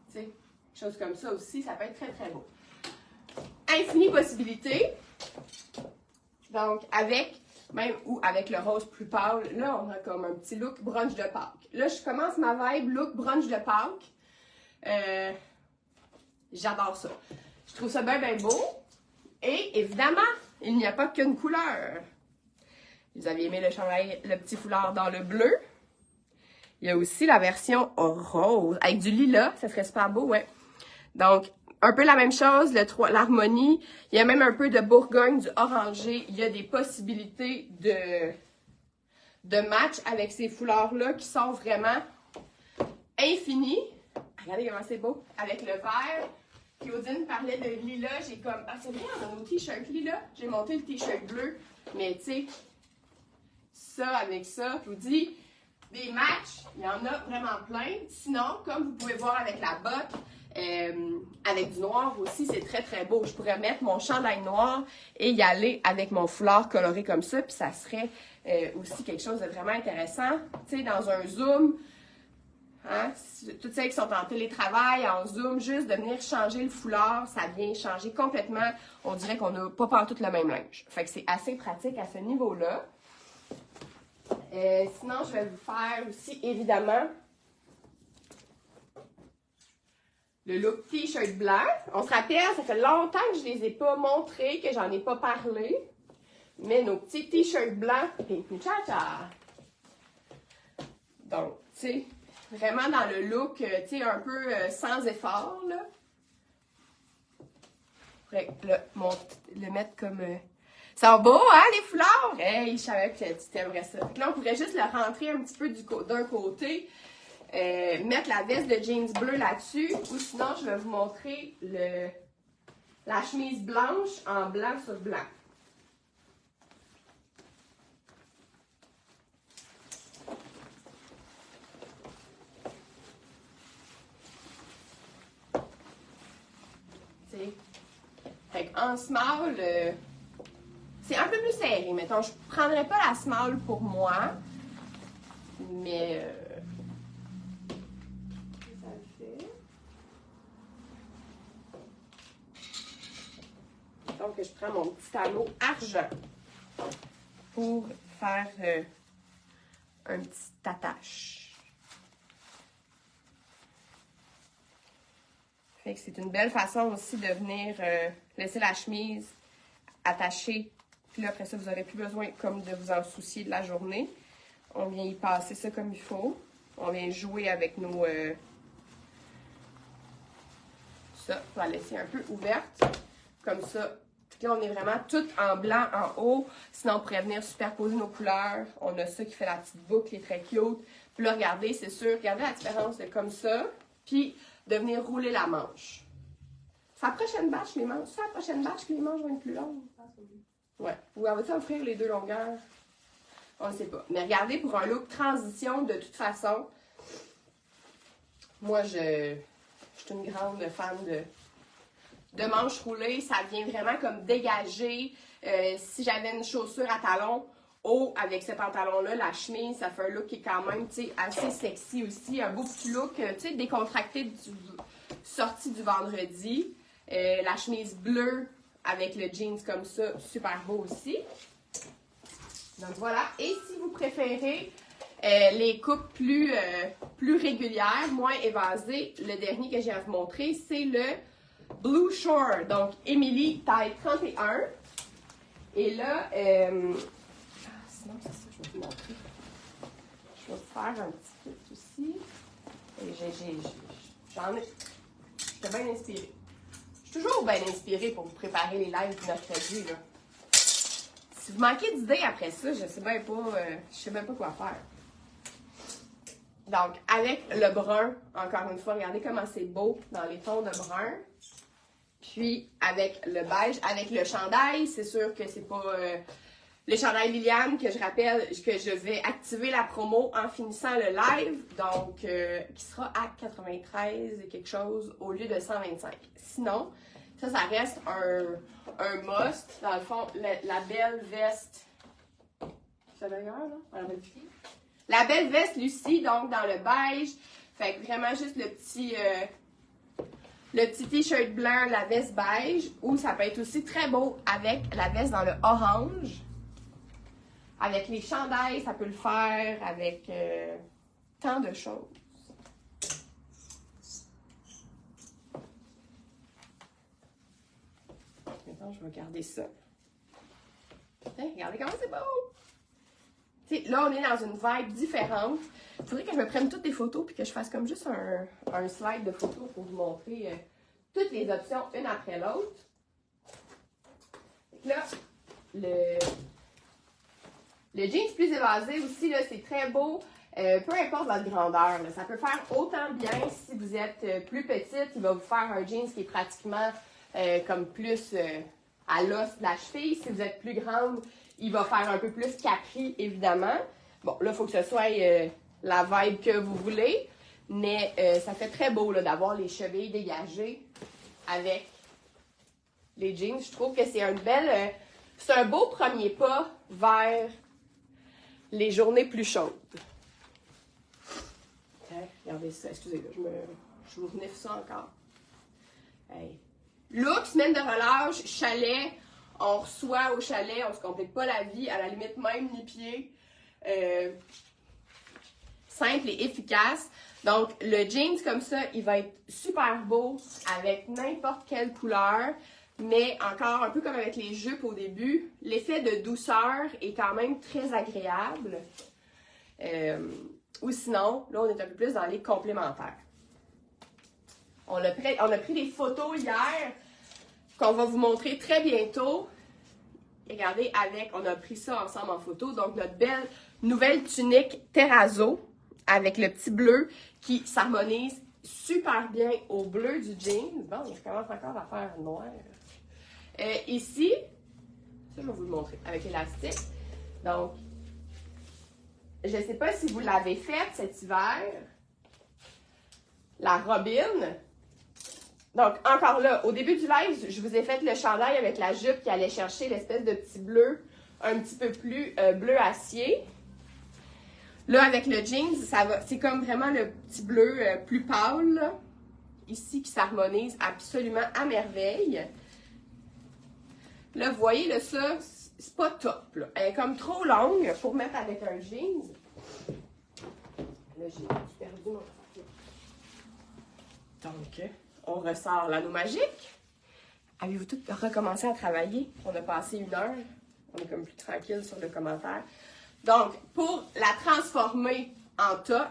Tu sais, choses comme ça aussi, ça peut être très, très beau. Infinies possibilités. Donc, avec, même ou avec le rose plus pâle, là, on a comme un petit look brunch de Pâques. Là, je commence ma vibe look brunch de Pâques. J'adore ça. Je trouve ça bien, bien beau. Et évidemment, il n'y a pas qu'une couleur. Vous aviez aimé le chandail, le petit foulard dans le bleu. Il y a aussi la version rose, avec du lilas. Ça serait super beau, ouais. Donc, un peu la même chose, l'harmonie. Il y a même un peu de bourgogne, du orangé. Il y a des possibilités de match avec ces foulards-là qui sont vraiment infinis. Regardez comment c'est beau. Avec le vert. Claudine parlait de lilas. J'ai comme, ah c'est vrai, on a nos t-shirts lilas. J'ai monté le t-shirt bleu. Mais tu sais, ça avec ça, je vous dis, des matchs, il y en a vraiment plein. Sinon, comme vous pouvez voir avec la botte, avec du noir aussi, c'est très très beau. Je pourrais mettre mon chandail noir et y aller avec mon foulard coloré comme ça, puis ça serait aussi quelque chose de vraiment intéressant. Tu sais, dans un zoom, hein, toutes celles qui sont en télétravail, en zoom, juste de venir changer le foulard, ça vient changer complètement. On dirait qu'on n'a pas partout le même linge. Fait que c'est assez pratique à ce niveau-là. Sinon, je vais vous faire aussi, évidemment, le look t-shirt blanc. On se rappelle, ça fait longtemps que je ne les ai pas montrés, que j'en ai pas parlé. Mais nos petits t-shirts blancs, Pink Muchacha. Donc, tu sais, vraiment dans le look, tu sais, un peu sans effort, là. Le mettre comme... Ça va beau, hein, les foulards? Hey, je savais que tu aimerais ça. Donc là, on pourrait juste le rentrer un petit peu d'un côté, mettre la veste de jeans bleu là-dessus, ou sinon, je vais vous montrer la chemise blanche en blanc sur blanc. T'sais. Fait qu'en small... c'est un peu plus serré, mettons. Je ne prendrais pas la small pour moi. Mais... ça le fait. Donc, je prends mon petit talon argent pour faire un petit attache. Fait que c'est une belle façon aussi de venir laisser la chemise attachée. Puis là, après ça, vous n'aurez plus besoin comme de vous en soucier de la journée. On vient y passer ça comme il faut. On vient jouer avec nos... ça, on va la laisser un peu ouverte. Comme ça. Puis là, on est vraiment tout en blanc en haut. Sinon, on pourrait venir superposer nos couleurs. On a ça qui fait la petite boucle, qui est très cute. Puis là, regardez, c'est sûr. Regardez la différence de comme ça. Puis de venir rouler la manche. C'est la prochaine batch, les manches. C'est la prochaine batch que les manches vont être plus longues. Ouais. Ou on va-tu offrir les deux longueurs? On ne sait pas. Mais regardez, pour un look transition, de toute façon, moi, je suis une grande fan de manches roulées. Ça vient vraiment comme dégager. Si j'avais une chaussure à talons haut avec ce pantalon-là, la chemise, ça fait un look qui est quand même, tu sais, assez sexy aussi. Un beau petit look, tu sais, décontracté sorti du vendredi. La chemise bleue avec le jeans comme ça, super beau aussi. Donc voilà. Et si vous préférez les coupes plus régulières, moins évasées, le dernier que j'ai à vous montrer, c'est le Blue Shore. Donc, Emily, taille 31. Et là, sinon, c'est ça, je vais vous montrer. Je vais vous faire un petit peu aussi. Et j'en ai. J'étais bien inspirée. Je suis toujours bien inspirée pour vous préparer les lives du mercredi, là. Si vous manquez d'idées après ça, je sais même pas quoi faire. Donc, avec le brun, encore une fois, regardez comment c'est beau dans les tons de brun. Puis, avec le beige, avec le chandail, c'est sûr que c'est pas le chandail Liliane, que je rappelle que je vais activer la promo en finissant le live. Donc, qui sera à 93 et quelque chose au lieu de 125. Sinon, Ça reste un must. Dans le fond, la belle veste. C'est d'ailleurs, là? La belle veste Lucie, donc dans le beige. Fait que vraiment juste le petit t-shirt blanc, la veste beige. Ou ça peut être aussi très beau avec la veste dans le orange. Avec les chandails, ça peut le faire. Avec tant de choses. Maintenant, je vais regarder ça. Regardez comment c'est beau! T'sais, là, on est dans une vibe différente. Il faudrait que je me prenne toutes les photos puis que je fasse comme juste un slide de photos pour vous montrer toutes les options une après l'autre. Là, le jeans plus évasé aussi, là, c'est très beau. Peu importe votre grandeur, là, ça peut faire autant bien si vous êtes plus petite. Il va vous faire un jeans qui est pratiquement comme plus à l'os de la cheville. Si vous êtes plus grande, il va faire un peu plus capri, évidemment. Bon, là, il faut que ce soit la vibe que vous voulez. Mais ça fait très beau là, d'avoir les chevilles dégagées avec les jeans. Je trouve que c'est c'est un beau premier pas vers les journées plus chaudes. Okay, regardez ça. Excusez, je vous renifle ça encore. Hey. Look, semaine de relâche, chalet. On reçoit au chalet, on ne se complique pas la vie, à la limite même ni pied. Simple et efficace. Donc, le jeans comme ça, il va être super beau avec n'importe quelle couleur. Mais encore, un peu comme avec les jupes au début, l'effet de douceur est quand même très agréable. Ou sinon, là, on est un peu plus dans les complémentaires. On a pris des photos hier qu'on va vous montrer très bientôt. Regardez, on a pris ça ensemble en photo. Donc, notre belle nouvelle tunique terrazzo avec le petit bleu qui s'harmonise super bien au bleu du jeans. Bon, je commence encore à faire noir. Ici, ça, je vais vous le montrer avec l'élastique. Donc, je ne sais pas si vous l'avez faite cet hiver. La robine. Donc, encore là, au début du live, je vous ai fait le chandail avec la jupe qui allait chercher l'espèce de petit bleu un petit peu plus bleu acier. Là, avec le jeans, c'est comme vraiment le petit bleu plus pâle, là, ici, qui s'harmonise absolument à merveille. Là, vous voyez, là, ça, c'est pas top, là. Elle est comme trop longue pour mettre avec un jeans. Là, j'ai perdu mon papier. Donc, on ressort l'anneau magique. Avez-vous toutes recommencé à travailler? On a passé 1 heure. On est comme plus tranquille sur le commentaire. Donc, pour la transformer en top,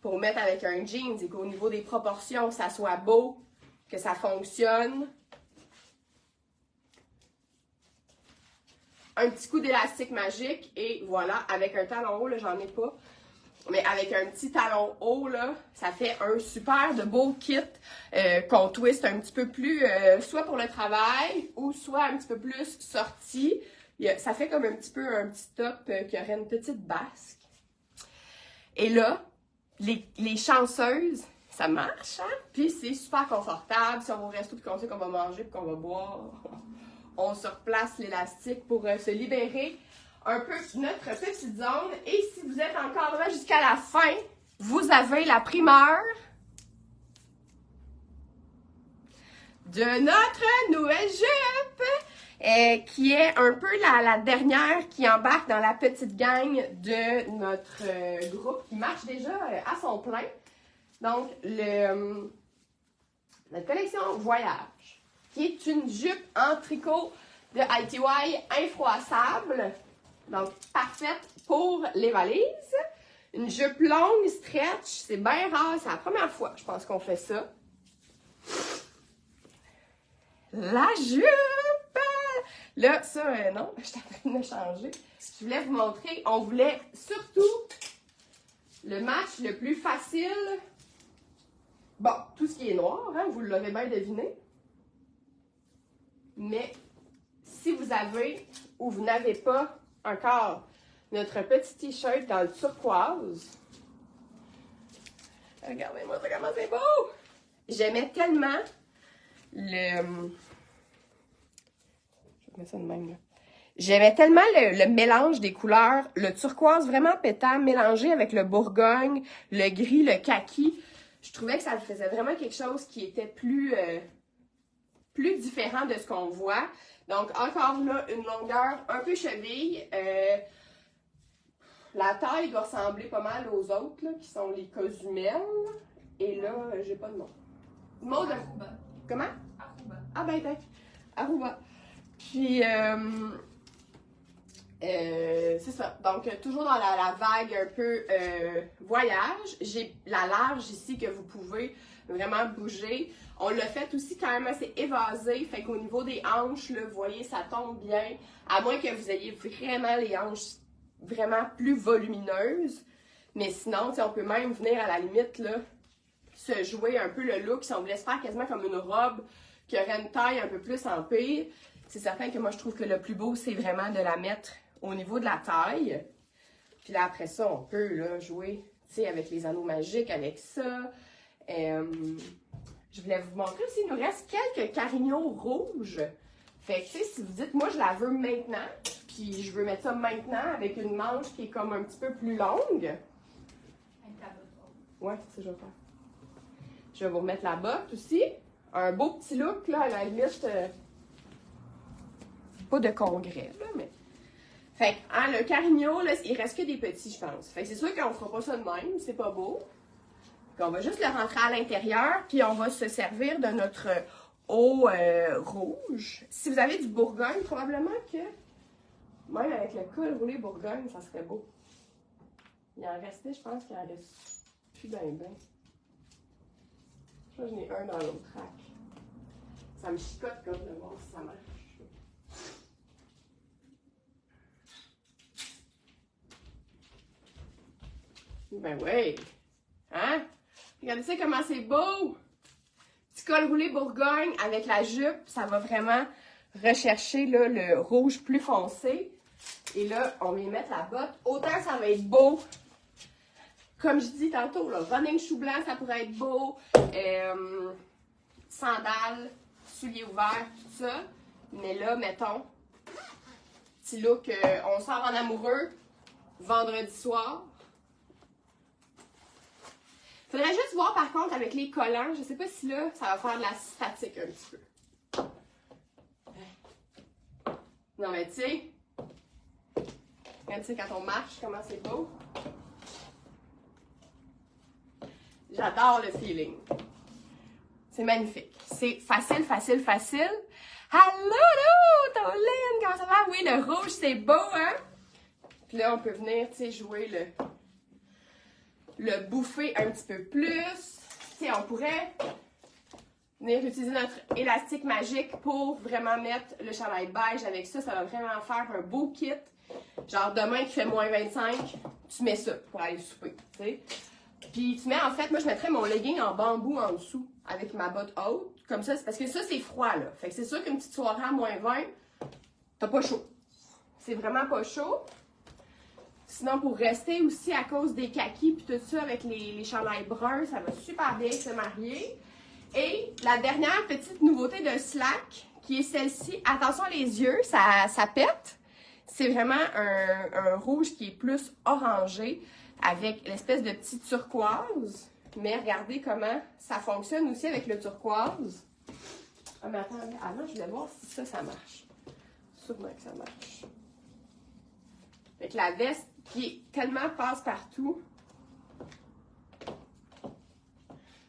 pour mettre avec un jeans et qu'au niveau des proportions, ça soit beau, que ça fonctionne. Un petit coup d'élastique magique et voilà, avec un talon haut, là, j'en ai pas. Mais avec un petit talon haut, là, ça fait un super de beau kit qu'on twist un petit peu plus, soit pour le travail ou soit un petit peu plus sorti. Ça fait comme un petit top qui aurait une petite basque. Et là, les chanceuses, ça marche, hein? Puis c'est super confortable. Si on va au resto puis qu'on sait qu'on va manger puis qu'on va boire, on se replace l'élastique pour se libérer un peu notre petite zone. Et si vous êtes encore là jusqu'à la fin, vous avez la primeur de notre nouvelle jupe, qui est un peu la dernière qui embarque dans la petite gang de notre groupe qui marche déjà à son plein. Donc, notre collection Voyage, qui est une jupe en tricot de ITY infroissable. Donc, parfaite pour les valises. Une jupe longue, stretch, c'est bien rare. C'est la première fois, je pense, qu'on fait ça. La jupe! Là, ça, non, je suis en train de me changer. Je voulais vous montrer, on voulait surtout le match le plus facile. Bon, tout ce qui est noir, hein, vous l'aurez bien deviné. Mais si vous avez ou vous n'avez pas encore notre petit t-shirt dans le turquoise, regardez-moi ça comment c'est beau! J'aimais tellement Je vais mettre ça de même, là. J'aimais tellement le mélange des couleurs, le turquoise vraiment pétant mélangé avec le bourgogne, le gris, le kaki. Je trouvais que ça faisait vraiment quelque chose qui était plus différent de ce qu'on voit. Donc, encore là, une longueur un peu cheville. La taille doit ressembler pas mal aux autres, là, qui sont les Cozumel. Et là, j'ai pas de nom. Mot de... Aruba. Comment? Aruba. Ah ben, t'as. Aruba. Puis, c'est ça. Donc, toujours dans la vague un peu voyage. J'ai la large ici que vous pouvez vraiment bouger. On l'a fait aussi quand même assez évasé. Fait qu'au niveau des hanches, là, vous voyez, ça tombe bien. À moins que vous ayez vraiment les hanches vraiment plus volumineuses. Mais sinon, on peut même venir à la limite, là, se jouer un peu le look. Si on voulait se faire quasiment comme une robe qui aurait une taille un peu plus empire. C'est certain que moi, je trouve que le plus beau, c'est vraiment de la mettre au niveau de la taille. Puis là, après ça, on peut là, jouer, tu sais, avec les anneaux magiques, avec ça. Je voulais vous montrer aussi, il nous reste quelques carignaux rouges. Fait que, tu sais, si vous dites, moi, je la veux maintenant, puis je veux mettre ça maintenant avec une manche qui est comme un petit peu plus longue. Ouais, c'est ça que je vais faire. Je vais vous remettre la botte aussi. Un beau petit look, là, à la limite. Pas de congrès, là, mais. Fait que, hein, le carignon, là, il reste que des petits, je pense. Fait que c'est sûr qu'on fera pas ça de même, c'est pas beau. Puis on va juste le rentrer à l'intérieur, puis on va se servir de notre eau rouge. Si vous avez du Bourgogne, probablement que, même avec le col roulé Bourgogne, ça serait beau. Il en restait, je pense qu'il en reste plus ben. Je crois que j'en ai un dans l'autre rack. Ça me chicote comme de voir si ça marche. Ben oui! Hein? Regardez ça comment c'est beau! Petit col roulé Bourgogne avec la jupe, ça va vraiment rechercher là, le rouge plus foncé. Et là, on vient mettre la botte. Autant ça va être beau. Comme je dis tantôt, là, running chou blanc, ça pourrait être beau. Sandales, souliers ouverts, tout ça. Mais là, mettons, petit look, on sort en amoureux vendredi soir. Faudrait juste voir par contre avec les collants, je sais pas si là, ça va faire de la statique un petit peu. Non mais tu sais, quand on marche, comment c'est beau. J'adore le feeling. C'est magnifique. C'est facile, facile, facile. Allô, Toline, comment ça va? Oui, le rouge, c'est beau, hein? Puis là, on peut venir, tu sais, jouer le bouffer un petit peu plus. Tu sais, on pourrait venir utiliser notre élastique magique pour vraiment mettre le chandail beige avec ça. Ça va vraiment faire un beau kit. Genre, demain qui fait moins 25, tu mets ça pour aller souper, tu sais. Puis tu mets, en fait, moi, je mettrais mon legging en bambou en dessous avec ma botte haute. Comme ça, c'est parce que ça, c'est froid, là. Fait que c'est sûr qu'une petite soirée à moins 20, t'as pas chaud. C'est vraiment pas chaud. Sinon, pour rester aussi à cause des kakis puis tout ça avec les chandails bruns, ça va super bien se marier. Et la dernière petite nouveauté de Slack, qui est celle-ci. Attention les yeux, ça pète. C'est vraiment un rouge qui est plus orangé avec l'espèce de petit turquoise. Mais regardez comment ça fonctionne aussi avec le turquoise. Ah, mais attendez, avant, je voulais voir si ça marche. Sûrement que ça marche. Avec la veste qui est tellement passe-partout.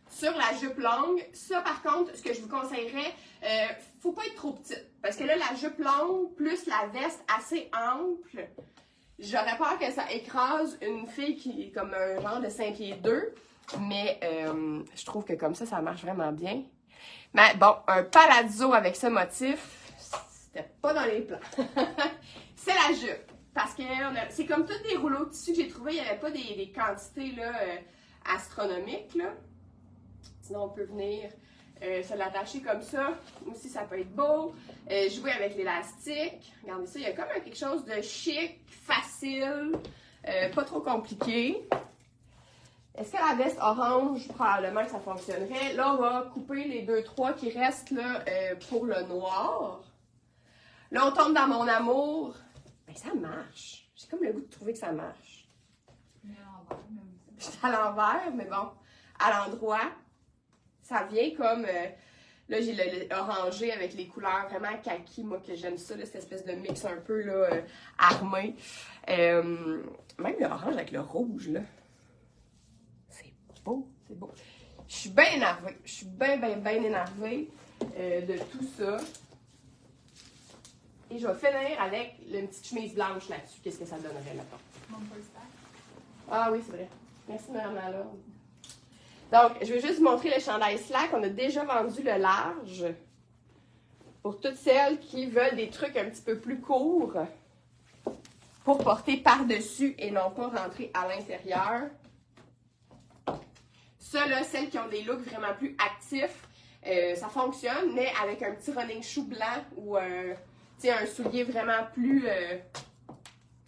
Sur la jupe longue, ça par contre, ce que je vous conseillerais, faut pas être trop petite. Parce que là, la jupe longue plus la veste assez ample, j'aurais peur que ça écrase une fille qui est comme un genre de 5 pieds 2. Mais je trouve que comme ça marche vraiment bien. Mais bon, un palazzo avec ce motif, c'était pas dans les plans. C'est la jupe. Parce que c'est comme tous des rouleaux de tissu que j'ai trouvé, il n'y avait pas des quantités là, astronomiques. Là. Sinon, on peut venir se l'attacher comme ça. Aussi, ça peut être beau. Jouer avec l'élastique. Regardez ça, il y a comme quelque chose de chic, facile, pas trop compliqué. Est-ce que la veste orange, probablement que ça fonctionnerait. Là, on va couper les 2-3 qui restent là, pour le noir. Là, on tombe dans mon amour. Ben, ça marche. J'ai comme le goût de trouver que ça marche. Mais à l'envers, mais oui. Je suis à l'envers, mais bon, à l'endroit, ça vient comme... là, j'ai le orangé avec les couleurs vraiment kaki, moi, que j'aime ça, là, cette espèce de mix un peu là, armé. Même le orange avec le rouge, là. C'est beau, c'est beau. Je suis bien énervée. Je suis bien énervée de tout ça. Et je vais finir avec une petite chemise blanche là-dessus. Qu'est-ce que ça donnerait, là-bas? Mon stack. Ah oui, c'est vrai. Merci, Mme Lalonde. Donc, je vais juste vous montrer le chandail slack. On a déjà vendu le large. Pour toutes celles qui veulent des trucs un petit peu plus courts pour porter par-dessus et non pas rentrer à l'intérieur. Ça, là, celles qui ont des looks vraiment plus actifs, ça fonctionne, mais avec un petit running shoe blanc ou un soulier vraiment plus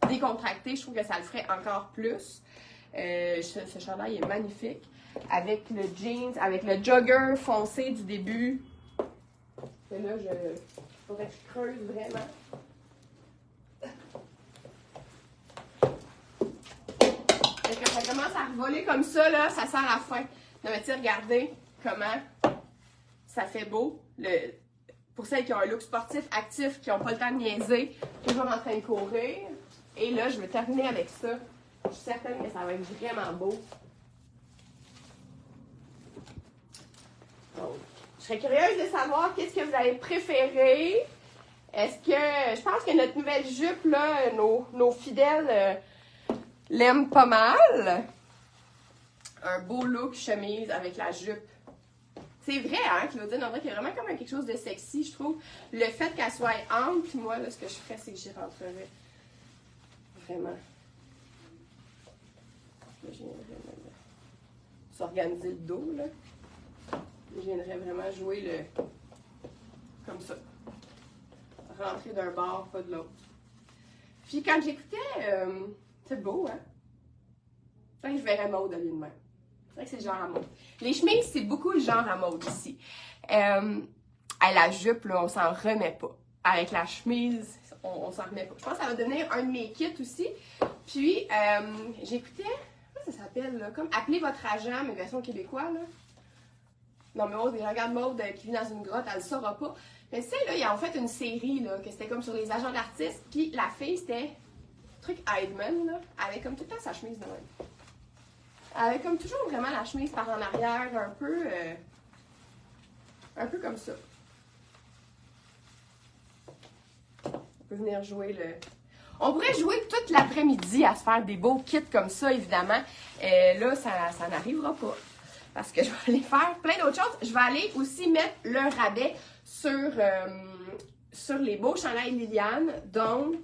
décontracté, je trouve que ça le ferait encore plus. Ce chandail est magnifique. Avec le jeans, avec le jogger foncé du début. Et là, faudrait que je creuse vraiment. Et que ça commence à revoler comme ça, là, ça sert à la fin. Non, mais tu sais, regardez comment ça fait beau. Pour celles qui ont un look sportif, actif, qui n'ont pas le temps de niaiser, toujours en train de courir. Et là, je vais terminer avec ça. Je suis certaine que ça va être vraiment beau. Donc, je serais curieuse de savoir qu'est-ce que vous avez préféré. Est-ce que... Je pense que notre nouvelle jupe, là, nos fidèles l'aiment pas mal. Un beau look chemise avec la jupe. C'est vrai, hein, Claudine? On dirait qu'il y a vraiment comme quelque chose de sexy, je trouve. Le fait qu'elle soit ample, puis moi, là, ce que je ferais, c'est que j'y rentrerais. Vraiment. Là, je viendrais s'organiser le dos, là. Je viendrais vraiment jouer comme ça. Rentrer d'un bord, pas de l'autre. Puis quand j'écoutais, c'est beau, hein? C'est vrai que je verrais mode à lui de même. C'est vrai que c'est le genre à mode. Les chemises, c'est beaucoup le genre à mode ici. À la jupe, là, on s'en remet pas. Avec la chemise, on s'en remet pas. Je pense que ça va devenir un de mes kits aussi. Puis, j'écoutais, comment ça s'appelle, là? Comme Appelez votre agent, mais version québécois, là. Non, mais Maud, regarde Maud qui vit dans une grotte, elle le saura pas. Mais tu sais, là, ils ont fait une série, là, que c'était comme sur les agents d'artistes. Puis la fille, c'était truc Heidman, là. Elle avait comme tout le temps sa chemise de même. Elle avait comme toujours vraiment la chemise par en arrière, un peu comme ça. On peut venir jouer On pourrait jouer toute l'après-midi à se faire des beaux kits comme ça, évidemment. Là, ça n'arrivera pas. Parce que je vais aller faire plein d'autres choses. Je vais aller aussi mettre le rabais sur les beaux chandails Liliane. Donc,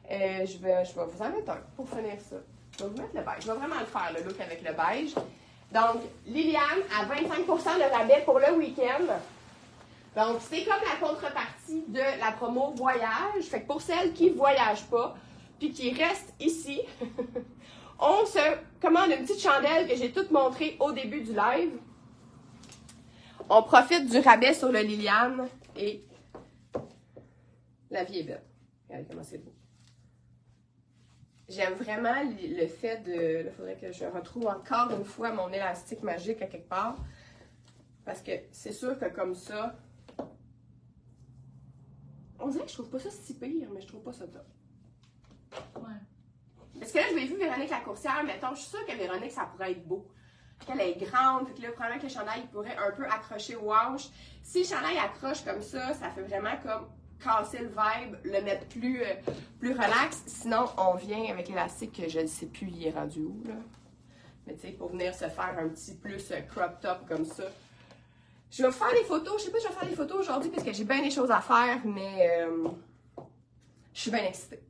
je vais vous en mettre un pour finir ça. Je vais vous mettre le beige. Je vais vraiment le faire, le look avec le beige. Donc, Liliane à 25% de rabais pour le week-end. Donc, c'est comme la contrepartie de la promo voyage. Fait que pour celles qui ne voyagent pas, puis qui restent ici, on se commande une petite chandelle que j'ai toute montrée au début du live. On profite du rabais sur le Liliane et la vie est belle. Regardez comment c'est beau. J'aime vraiment le fait de... Il faudrait que je retrouve encore une fois mon élastique magique à quelque part. Parce que c'est sûr que comme ça... On dirait que je trouve pas ça si pire, mais je trouve pas ça top. Ouais. Parce que là, je l'ai vu Véronique Lacourcière, mettons, je suis sûre que Véronique, ça pourrait être beau. Qu'elle est grande, fait que là, probablement que le chandail il pourrait un peu accrocher aux hanches. Si le chandail accroche comme ça fait vraiment comme casser le vibe, le mettre plus relax. Sinon, on vient avec l'élastique que je ne sais plus, il est rendu où, là. Mais tu sais, pour venir se faire un petit plus crop top comme ça. Je vais faire des photos. Je sais pas si je vais faire des photos aujourd'hui parce que j'ai bien des choses à faire, mais je suis bien excitée.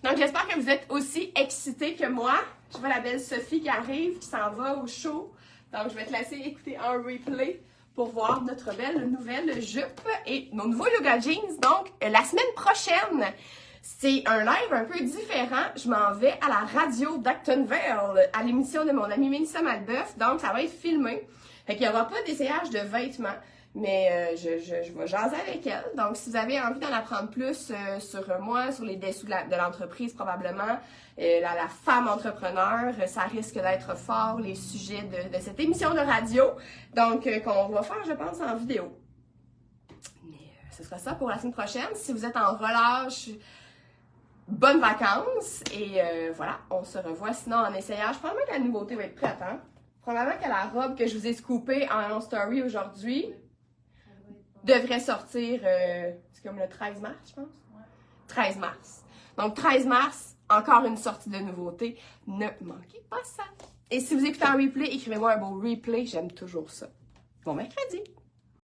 Donc, j'espère que vous êtes aussi excités que moi. Je vois la belle Sophie qui arrive, qui s'en va au show. Donc, je vais te laisser écouter un replay pour voir notre belle nouvelle jupe et nos nouveaux yoga jeans. Donc, la semaine prochaine, C'est un live un peu différent. Je m'en vais à la radio d'Actonville, à l'émission de mon amie Mélissa Malbeuf. Donc, ça va être filmé. Fait qu'il n'y aura pas d'essayage de vêtements. Mais je vais jaser avec elle. Donc, si vous avez envie d'en apprendre plus sur moi, sur les dessous de l'entreprise probablement, la femme entrepreneur, ça risque d'être fort les sujets de cette émission de radio. Donc, qu'on va faire, je pense, en vidéo. Mais ce sera ça pour la semaine prochaine. Si vous êtes en relâche, bonnes vacances. Et voilà, on se revoit sinon en essayage. Probablement que la nouveauté va être prête, hein? Probablement que la robe que je vous ai scoopée en story aujourd'hui devrait sortir, c'est comme le 13 mars, je pense? Ouais. 13 mars. Donc, 13 mars, encore une sortie de nouveauté. Ne manquez pas ça. Et si vous écoutez un replay, écrivez-moi un beau replay. J'aime toujours ça. Bon mercredi!